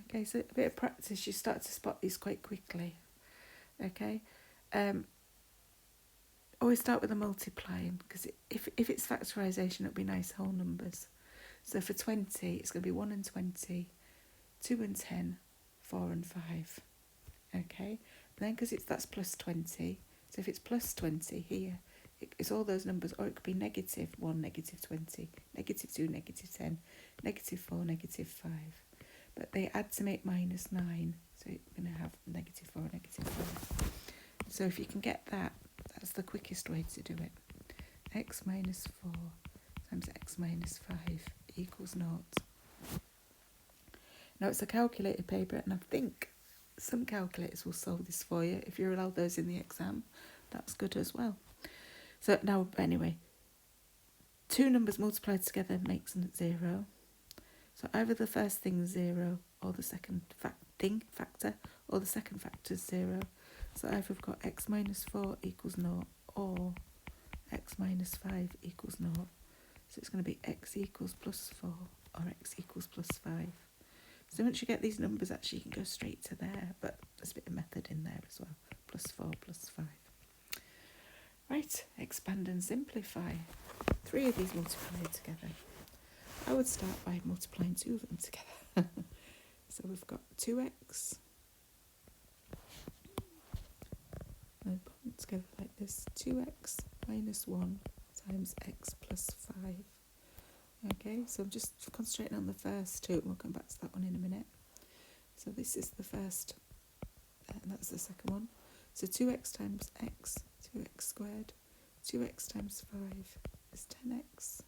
Okay, so a bit of practice, you start to spot these quite quickly. Okay, always start with the multiplying, because if it's factorisation, it'll be nice whole numbers. So for 20, it's going to be 1 and 20, 2 and 10, 4 and 5. Okay, and then because that's plus 20, so if it's plus 20 here, it's all those numbers, or it could be negative 1, negative 20, negative 2, negative 10, negative 4, negative 5. But they add to make minus 9, so you're going to have negative 4, negative 5. So if you can get that, that's the quickest way to do it. x minus 4 times x minus 5 equals 0. Now it's a calculated paper, and I think some calculators will solve this for you. If you're allowed those in the exam, that's good as well. So now, anyway, two numbers multiplied together makes 0. So either the first thing is 0, or the second factor, or the second factor is 0. So either we've got x minus 4 equals 0, or x minus 5 equals 0. So it's going to be x equals plus 4, or x equals plus 5. So once you get these numbers, actually you can go straight to there, but there's a bit of method in there as well. Plus 4, plus 5. Right, expand and simplify. 3 of these multiplied together. I would start by multiplying 2 of them together. So we've got 2x. And put them together like this. 2x minus 1 times x plus 5. Okay, so I'm just concentrating on the first 2, and we'll come back to that one in a minute. So this is the first, and that's the second one. So 2x times x, 2x squared. 2x times 5 is 10x.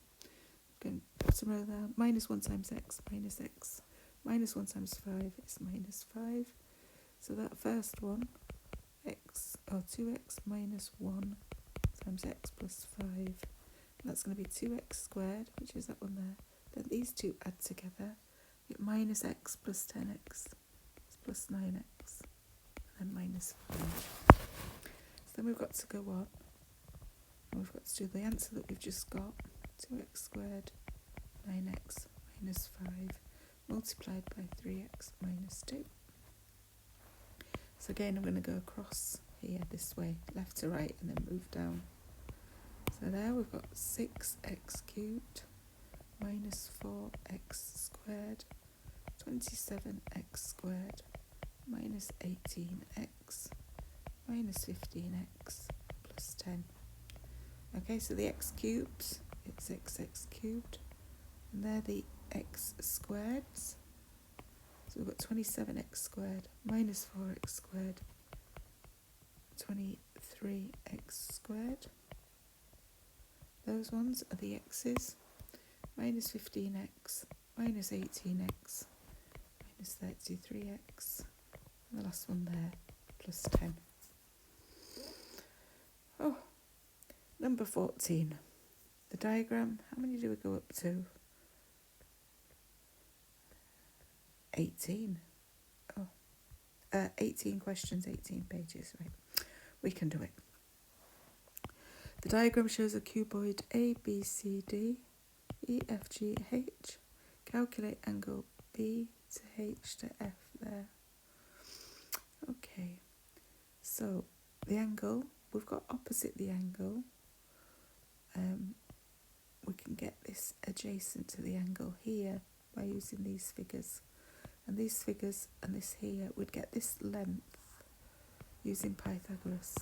Going bottom row there. Minus 1 times x, minus x. Minus 1 times 5 is minus 5. So that first one, 2x minus 1 times x plus 5. That's going to be 2x squared, which is that one there. Then these two add together. Get minus x plus 10x is plus 9x. And then minus 5. So then we've got to go on. And we've got to do the answer that we've just got. 2x squared, 9x minus 5, multiplied by 3x minus 2. So again, I'm going to go across here this way, left to right, and then move down. So there we've got 6x cubed minus 4x squared, 27x squared minus 18x minus 15x plus 10. Okay, so the x cubes, it's x cubed, and they're the x squareds. So we've got 27x squared minus 4x squared, 23x squared. Those ones are the x's, minus 15x, minus 18x, minus 33x, and the last one there, plus 10. Oh, number 14. The diagram, how many do we go up to? 18. 18 questions, 18 pages, right. We can do it. The diagram shows a cuboid A, B, C, D, E, F, G, H. Calculate angle B to H to F there. Okay, so the angle, we've got opposite the angle. We can get this adjacent to the angle here by using these figures. And these figures and this here, we'd get this length using Pythagoras.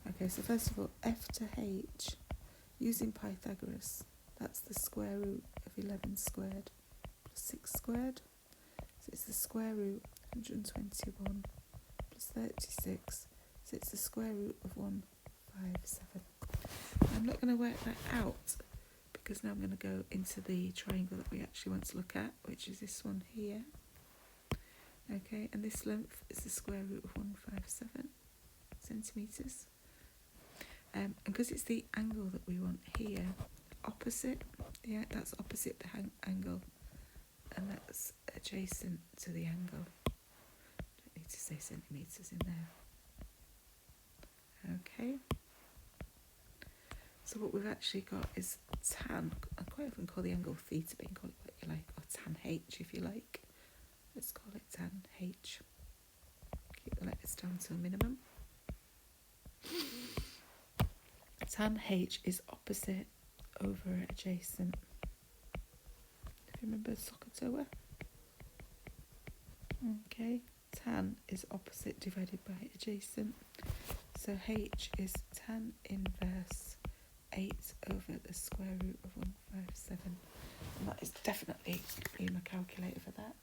Okay, so first of all, F to H, using Pythagoras, that's the square root of 11 squared plus 6 squared. So it's the square root of 121 plus 36. So it's the square root of 157. I'm not going to work that out because now I'm going to go into the triangle that we actually want to look at, which is this one here. Okay, and this length is the square root of 157 centimetres. And because it's the angle that we want here, opposite, yeah, that's opposite the angle, and that's adjacent to the angle. Don't need to say centimetres in there. Okay. So what we've actually got is tan. I quite often call the angle theta, but you can call it what you like, or tan H if you like. Let's call it tan H. Keep the letters down to a minimum. Tan H is opposite over adjacent. If you remember SOHCAHTOA. Okay, tan is opposite divided by adjacent. So H is tan inverse 8 over the square root of 157. And that is definitely in my calculator for that.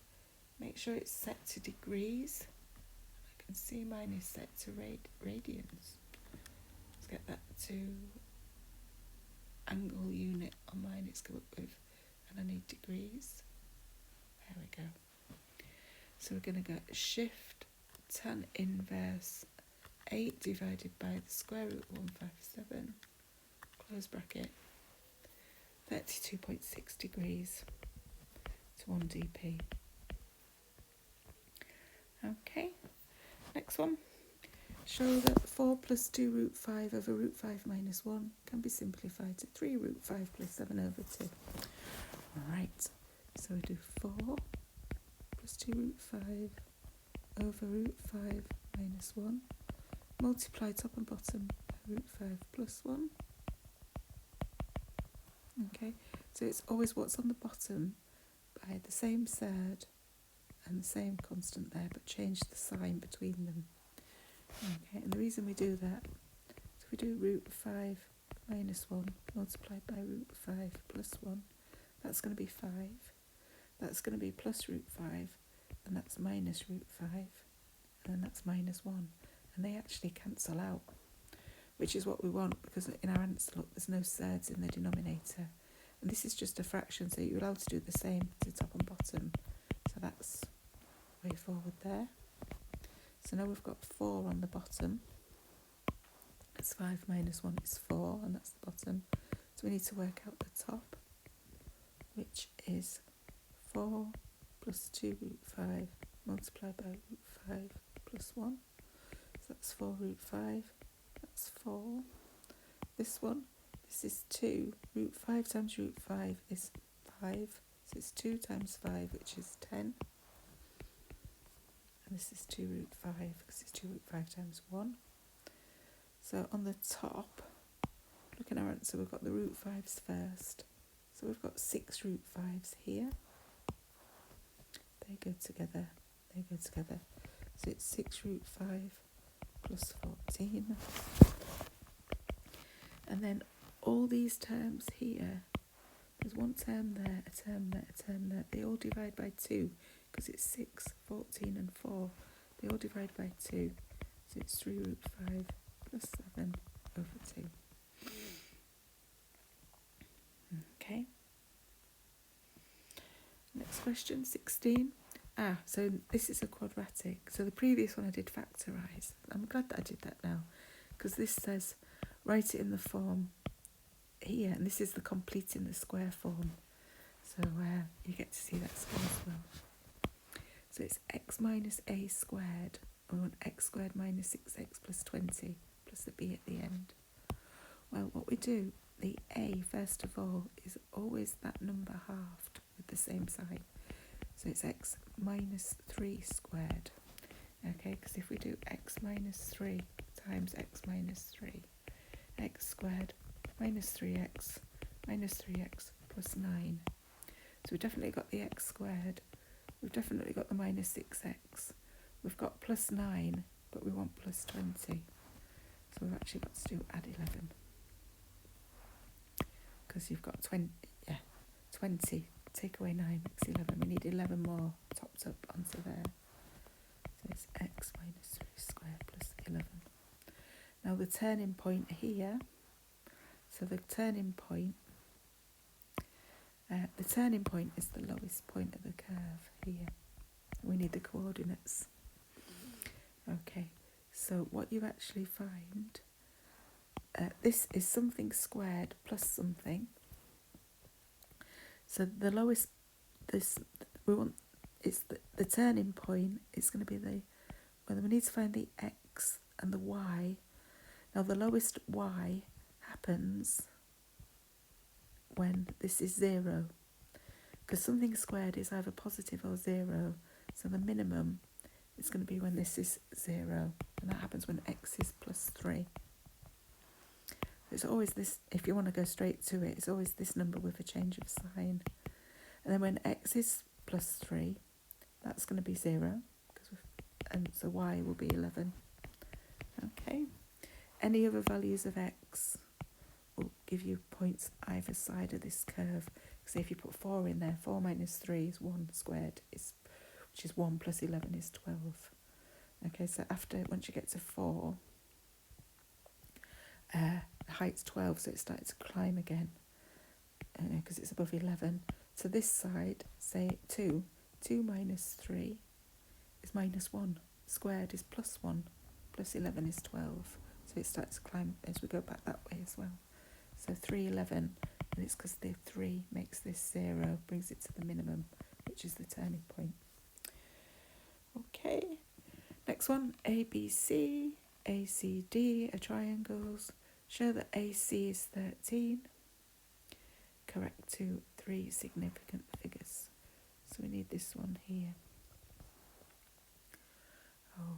Make sure it's set to degrees. I can see mine is set to radians. Let's get that to angle unit on mine it's come up with, and I need degrees. There we go. So we're going to go shift tan inverse 8 divided by the square root of 157, close bracket, 32.6 degrees to 1 dp. Okay, next one. Show that 4 plus 2 root 5 over root 5 minus 1 can be simplified to 3 root 5 plus 7 over 2. Right, so we do 4 plus 2 root 5 over root 5 minus 1, multiply top and bottom by root 5 plus 1. Okay, so it's always what's on the bottom by the same surd and the same constant there, but change the sign between them. Okay, and the reason we do that is if we do root 5 minus 1 multiplied by root 5 plus 1, that's going to be 5. That's going to be plus root 5, and that's minus root 5, and then that's minus 1. And they actually cancel out, which is what we want, because in our answer, look, there's no surds in the denominator. And this is just a fraction, so you're allowed to do the same to top and bottom. So that's way forward there. So now we've got 4 on the bottom. It's 5 minus 1 is 4, and that's the bottom. So we need to work out the top, which is 4 plus 2 root 5 multiplied by root 5 plus 1. So that's 4 root 5, that's 4. This one, this is 2. Root 5 times root 5 is 5. So it's 2 times 5, which is 10. And this is 2 root 5, because it's 2 root 5 times 1. So on the top, look at our answer, we've got the root 5s first. So we've got 6 root 5s here. They go together, they go together. So it's 6 root 5 plus 14. And then all these terms here, there's one term there, a term there, a term there. They all divide by 2, because it's 6, 14 and 4. They all divide by 2. So it's 3 root 5 plus 7 over 2. Okay. Next question, 16. So this is a quadratic. So the previous one I did factorise. I'm glad that I did that now, because this says write it in the form here, and this is the completing the square form. So you get to see that square as well. So it's x minus a squared. We want x squared minus 6x plus 20 plus the b at the end. Well, what we do, the a, first of all, is always that number halved with the same sign. So it's x minus 3 squared. Okay, because if we do x minus 3 times x minus 3, x squared minus 3x plus 9. So we've definitely got the x squared. We've definitely got the minus 6x. We've got plus 9, but we want plus 20. So we've actually got to do add 11. Because you've got 20, take away 9 makes 11. We need 11 more topped up onto there. So it's x minus 3 squared plus 11. Now the turning point here, so the turning point is the lowest point of the curve here. We need the coordinates. Okay, so what you actually find, this is something squared plus something. So the lowest, it's the turning point. It's going to be we need to find the x and the y. Now the lowest y happens when this is 0, because something squared is either positive or 0. So the minimum is going to be when this is 0, and that happens when x is plus 3. It's always this, if you want to go straight to it, it's always this number with a change of sign. And then when x is plus 3, that's going to be 0, and so y will be 11. Okay. Any other values of x will give you points either side of this curve. So if you put 4 in there, 4 minus 3 is 1 squared, which is 1 plus 11 is 12. Okay, so once you get to 4, height's 12, so it started to climb again because it's above 11. So this side, say 2 minus 3 is minus 1. Squared is plus 1. Plus 11 is 12. So it starts to climb as we go back that way as well. So 3, 11, and it's because the 3 makes this 0, brings it to the minimum, which is the turning point. Okay, next one, ABC, ACD are triangles. Show that AC is 13. Correct to 3 significant figures. So we need this one here.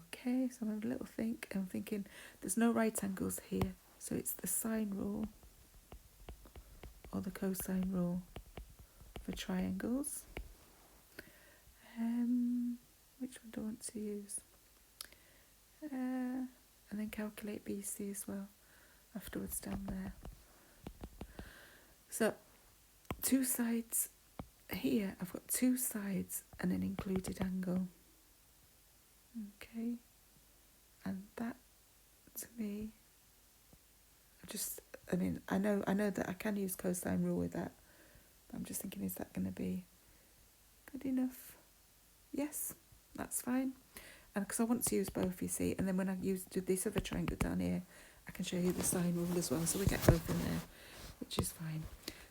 Okay, so I'm having a little think. I'm thinking there's no right angles here, so it's the sine rule or the cosine rule for triangles. Which one do I want to use? And then calculate BC as well afterwards down there. So 2 sides here, I've got 2 sides and an included angle. Okay, and that to me, I know that I can use cosine rule with that, but I'm just thinking, is that going to be good enough? Yes, that's fine. And because I want to use both, you see, and then when I do this other triangle down here, I can show you the sine rule as well, so we get both in there, which is fine.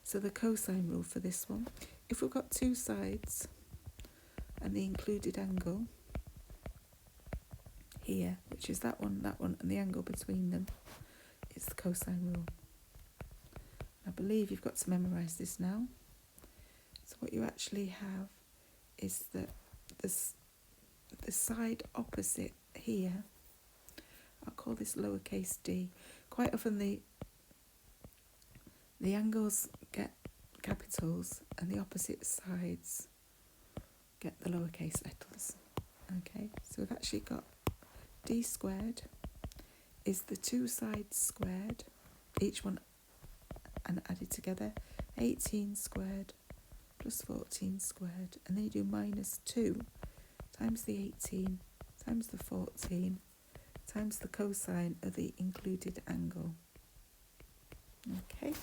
So the cosine rule for this one, if we've got 2 sides and the included angle here, which is that one, and the angle between them, it's the cosine rule. I believe you've got to memorise this now. So what you actually have is that the side opposite here, I'll call this lowercase d. Quite often the angles get capitals and the opposite sides get the lowercase letters. Okay, so we've actually got d squared is the 2 sides squared, each one and added together, 18 squared plus 14 squared, and then you do minus 2 times the 18 times the 14 times the cosine of the included angle. Okay,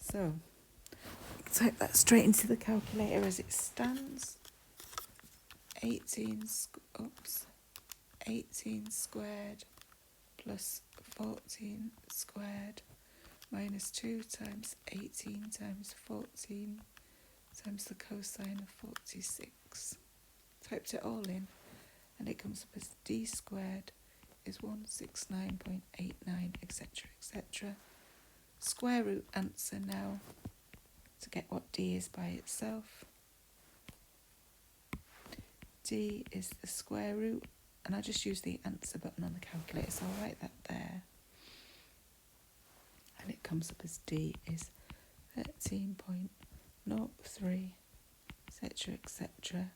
so type that straight into the calculator as it stands. 18 squared plus 14 squared minus 2 times 18 times 14 times the cosine of 46. Typed it all in, and it comes up as d squared is 169.89, etc., etc. Square root answer now to get what d is by itself. D is the square root, and I just use the answer button on the calculator, so I'll write that there. And it comes up as D is 13.03, etc., etc.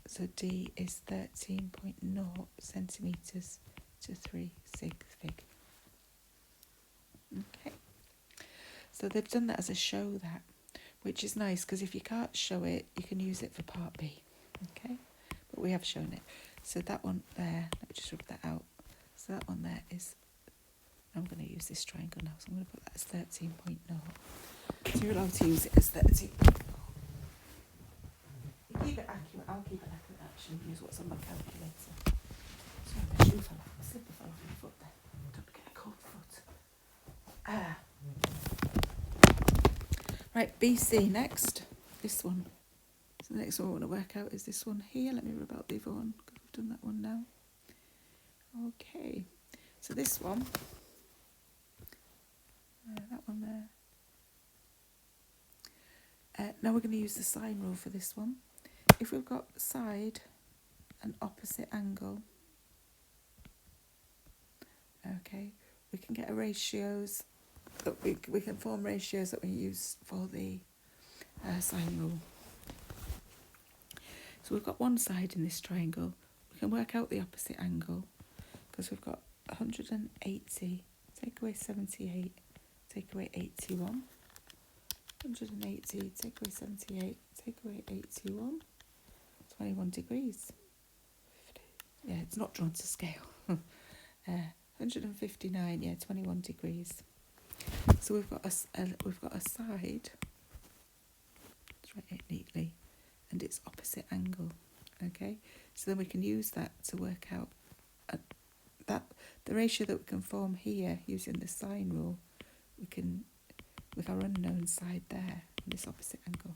So D is 13.0 centimetres to 3 sig fig. Okay. So they've done that as a show that, which is nice, because if you can't show it, you can use it for part B. Okay, but we have shown it. So that one there, let me just rub that out. So that one there is, I'm going to use this triangle now, so I'm going to put that as 13.0. So you're allowed to use it as 13.0. You keep it accurate, I'll keep it accurate actually, use what's on my calculator. Sorry, my shoe fell off, my slipper fell off my foot there. Don't get a cold foot. Right, BC next. This one. So the next one I want to work out is this one here. Let me rub out the other one, because we've done that one now. Okay, so this one, that one there. Now we're going to use the sine rule for this one. If we've got side and opposite angle, okay, we can get a ratios. We can form ratios that we use for the sine rule. So we've got one side in this triangle. We can work out the opposite angle, because we've got 180, take away 78, take away 81. 180, take away 78, take away 81. 21 degrees. Yeah, it's not drawn to scale. 159, yeah, 21 degrees. So we've got a side, let's write it neatly, and it's opposite angle, okay? So then we can use that to work out the ratio that we can form here using the sine rule, we can, with our unknown side there, and this opposite angle.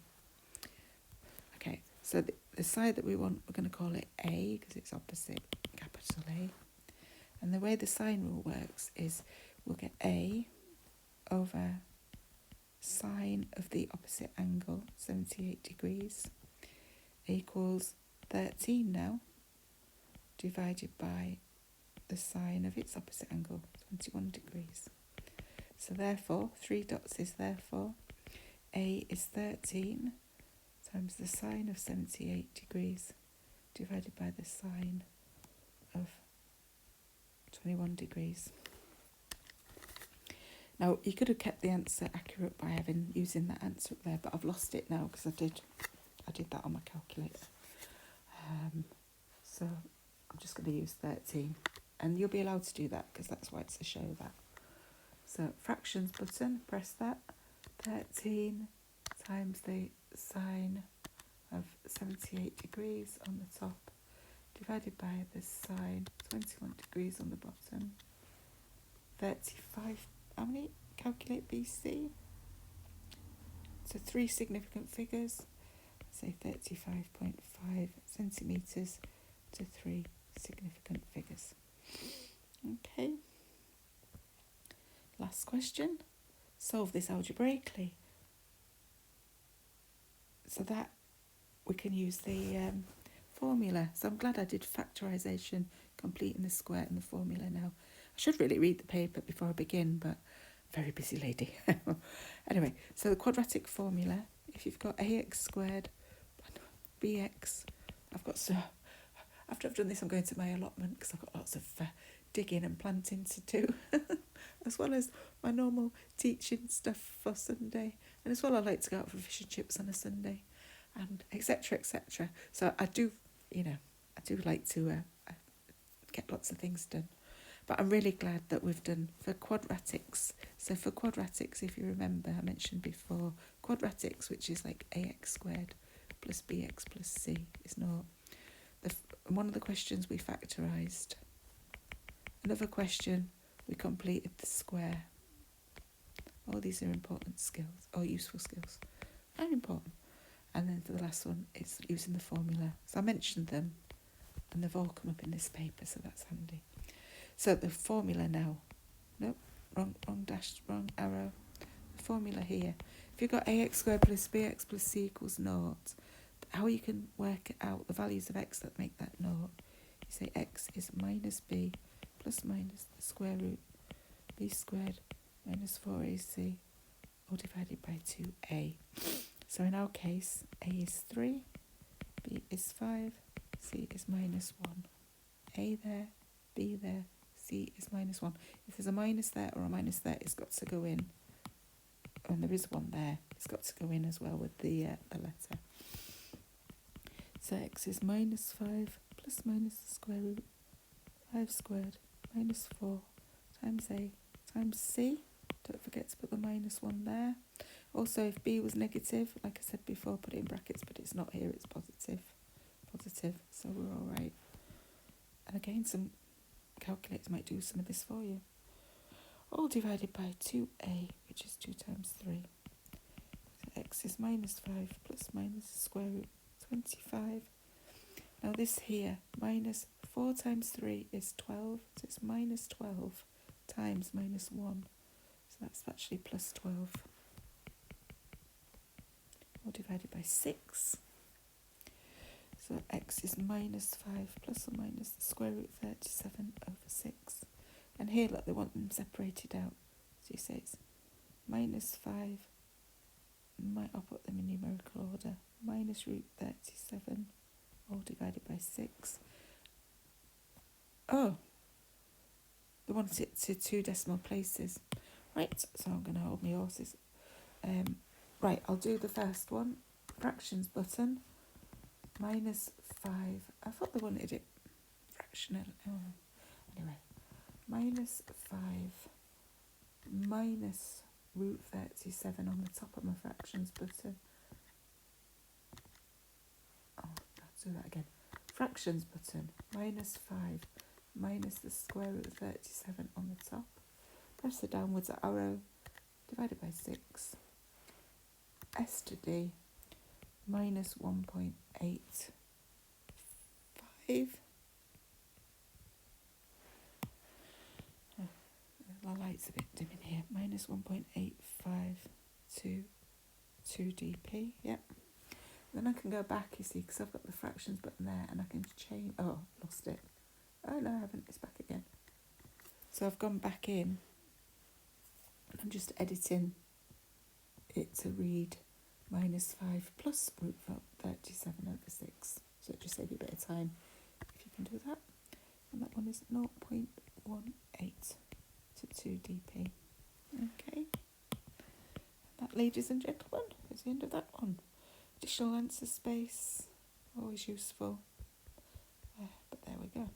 Okay, so the side that we want, we're going to call it A, because it's opposite capital A. And the way the sine rule works is we'll get A over sine of the opposite angle, 78 degrees, equals 13 now, divided by the sine of its opposite angle, 21 degrees. So therefore, 3 dots is therefore, A is 13 times the sine of 78 degrees divided by the sine of 21 degrees. Now, you could have kept the answer accurate by using that answer up there, but I've lost it now because I did that on my calculator. So I'm just going to use 13. And you'll be allowed to do that because that's why it's a show that. So fractions button, press that. 13 times the sine of 78 degrees on the top, divided by the sine 21 degrees on the bottom. 35, how many? Calculate BC. So 3 significant figures. Say 35.5 centimetres to 3 significant figures. Okay. Last question. Solve this algebraically. So that we can use the formula. So I'm glad I did factorisation, completing the square and the formula now. I should really read the paper before I begin, but very busy lady. Anyway, so the quadratic formula, if you've got ax squared, bx, after I've done this, I'm going to my allotment because I've got lots of digging and planting to do, as well as my normal teaching stuff for Sunday, and as well I like to go out for fish and chips on a Sunday, and etc. etc. So I do like to get lots of things done. But I'm really glad that we've done for quadratics. So for quadratics, if you remember, I mentioned before, quadratics, which is like ax squared plus bx plus c, is not. One of the questions we factorised. Another question, we completed the square. All these are important skills, or useful skills. Very important. And then for the last one, it's using the formula. So I mentioned them, and they've all come up in this paper, so that's handy. So the formula now. Nope, wrong dash, wrong arrow. The formula here. If you've got ax squared plus bx plus c equals 0, how you can work out the values of x that make that 0. You say x is minus b plus minus the square root b squared minus 4ac all divided by 2a. So in our case, a is 3, b is 5, c is minus 1. A there, b there, c is minus 1. If there's a minus there or a minus there, it's got to go in. And there is one there. It's got to go in as well with the letter. So x is minus 5 plus minus the square root 5 squared minus 4 times a times c. Don't forget to put the minus 1 there. Also, if b was negative, like I said before, put it in brackets, but it's not here, it's positive. So we're all right. And again, some calculators might do some of this for you. All divided by 2a, which is 2 times 3. So x is minus 5 plus minus the square root 25. Now this here, minus 4 times 3 is 12, so it's minus 12 times minus 1. So that's actually plus 12. All divided by 6. So x is minus 5 plus or minus the square root 37 over 6. And here, look, they want them separated out. So you say it's minus 5, I'll put them in numerical order, minus root 37, all divided by 6. Oh, they want it to 2 decimal places. Right, so I'm going to hold my horses. Right, I'll do the first one. Fractions button, minus 5. I thought they wanted it fractional. Oh, anyway. minus 5 minus root 37 on the top of my fractions button. Oh, I'll do that again. Fractions button, minus 5 minus the square root of 37 on the top. Press the downwards arrow, divided by 6. S to D, minus 1.85. The light's a bit dim in here. Minus 1.85 to 2dp, yep. Then I can go back, you see, because I've got the fractions button there, and I can change. Oh, lost it. Oh no, I haven't. It's back again. So I've gone back in. I'm just editing it to read minus 5 plus root 37 over 6. So it just saves you a bit of time if you can do that. And that one is 0.18 to 2dp. Okay. That, ladies and gentlemen, is the end of that one. Additional answer space, always useful. But there we go.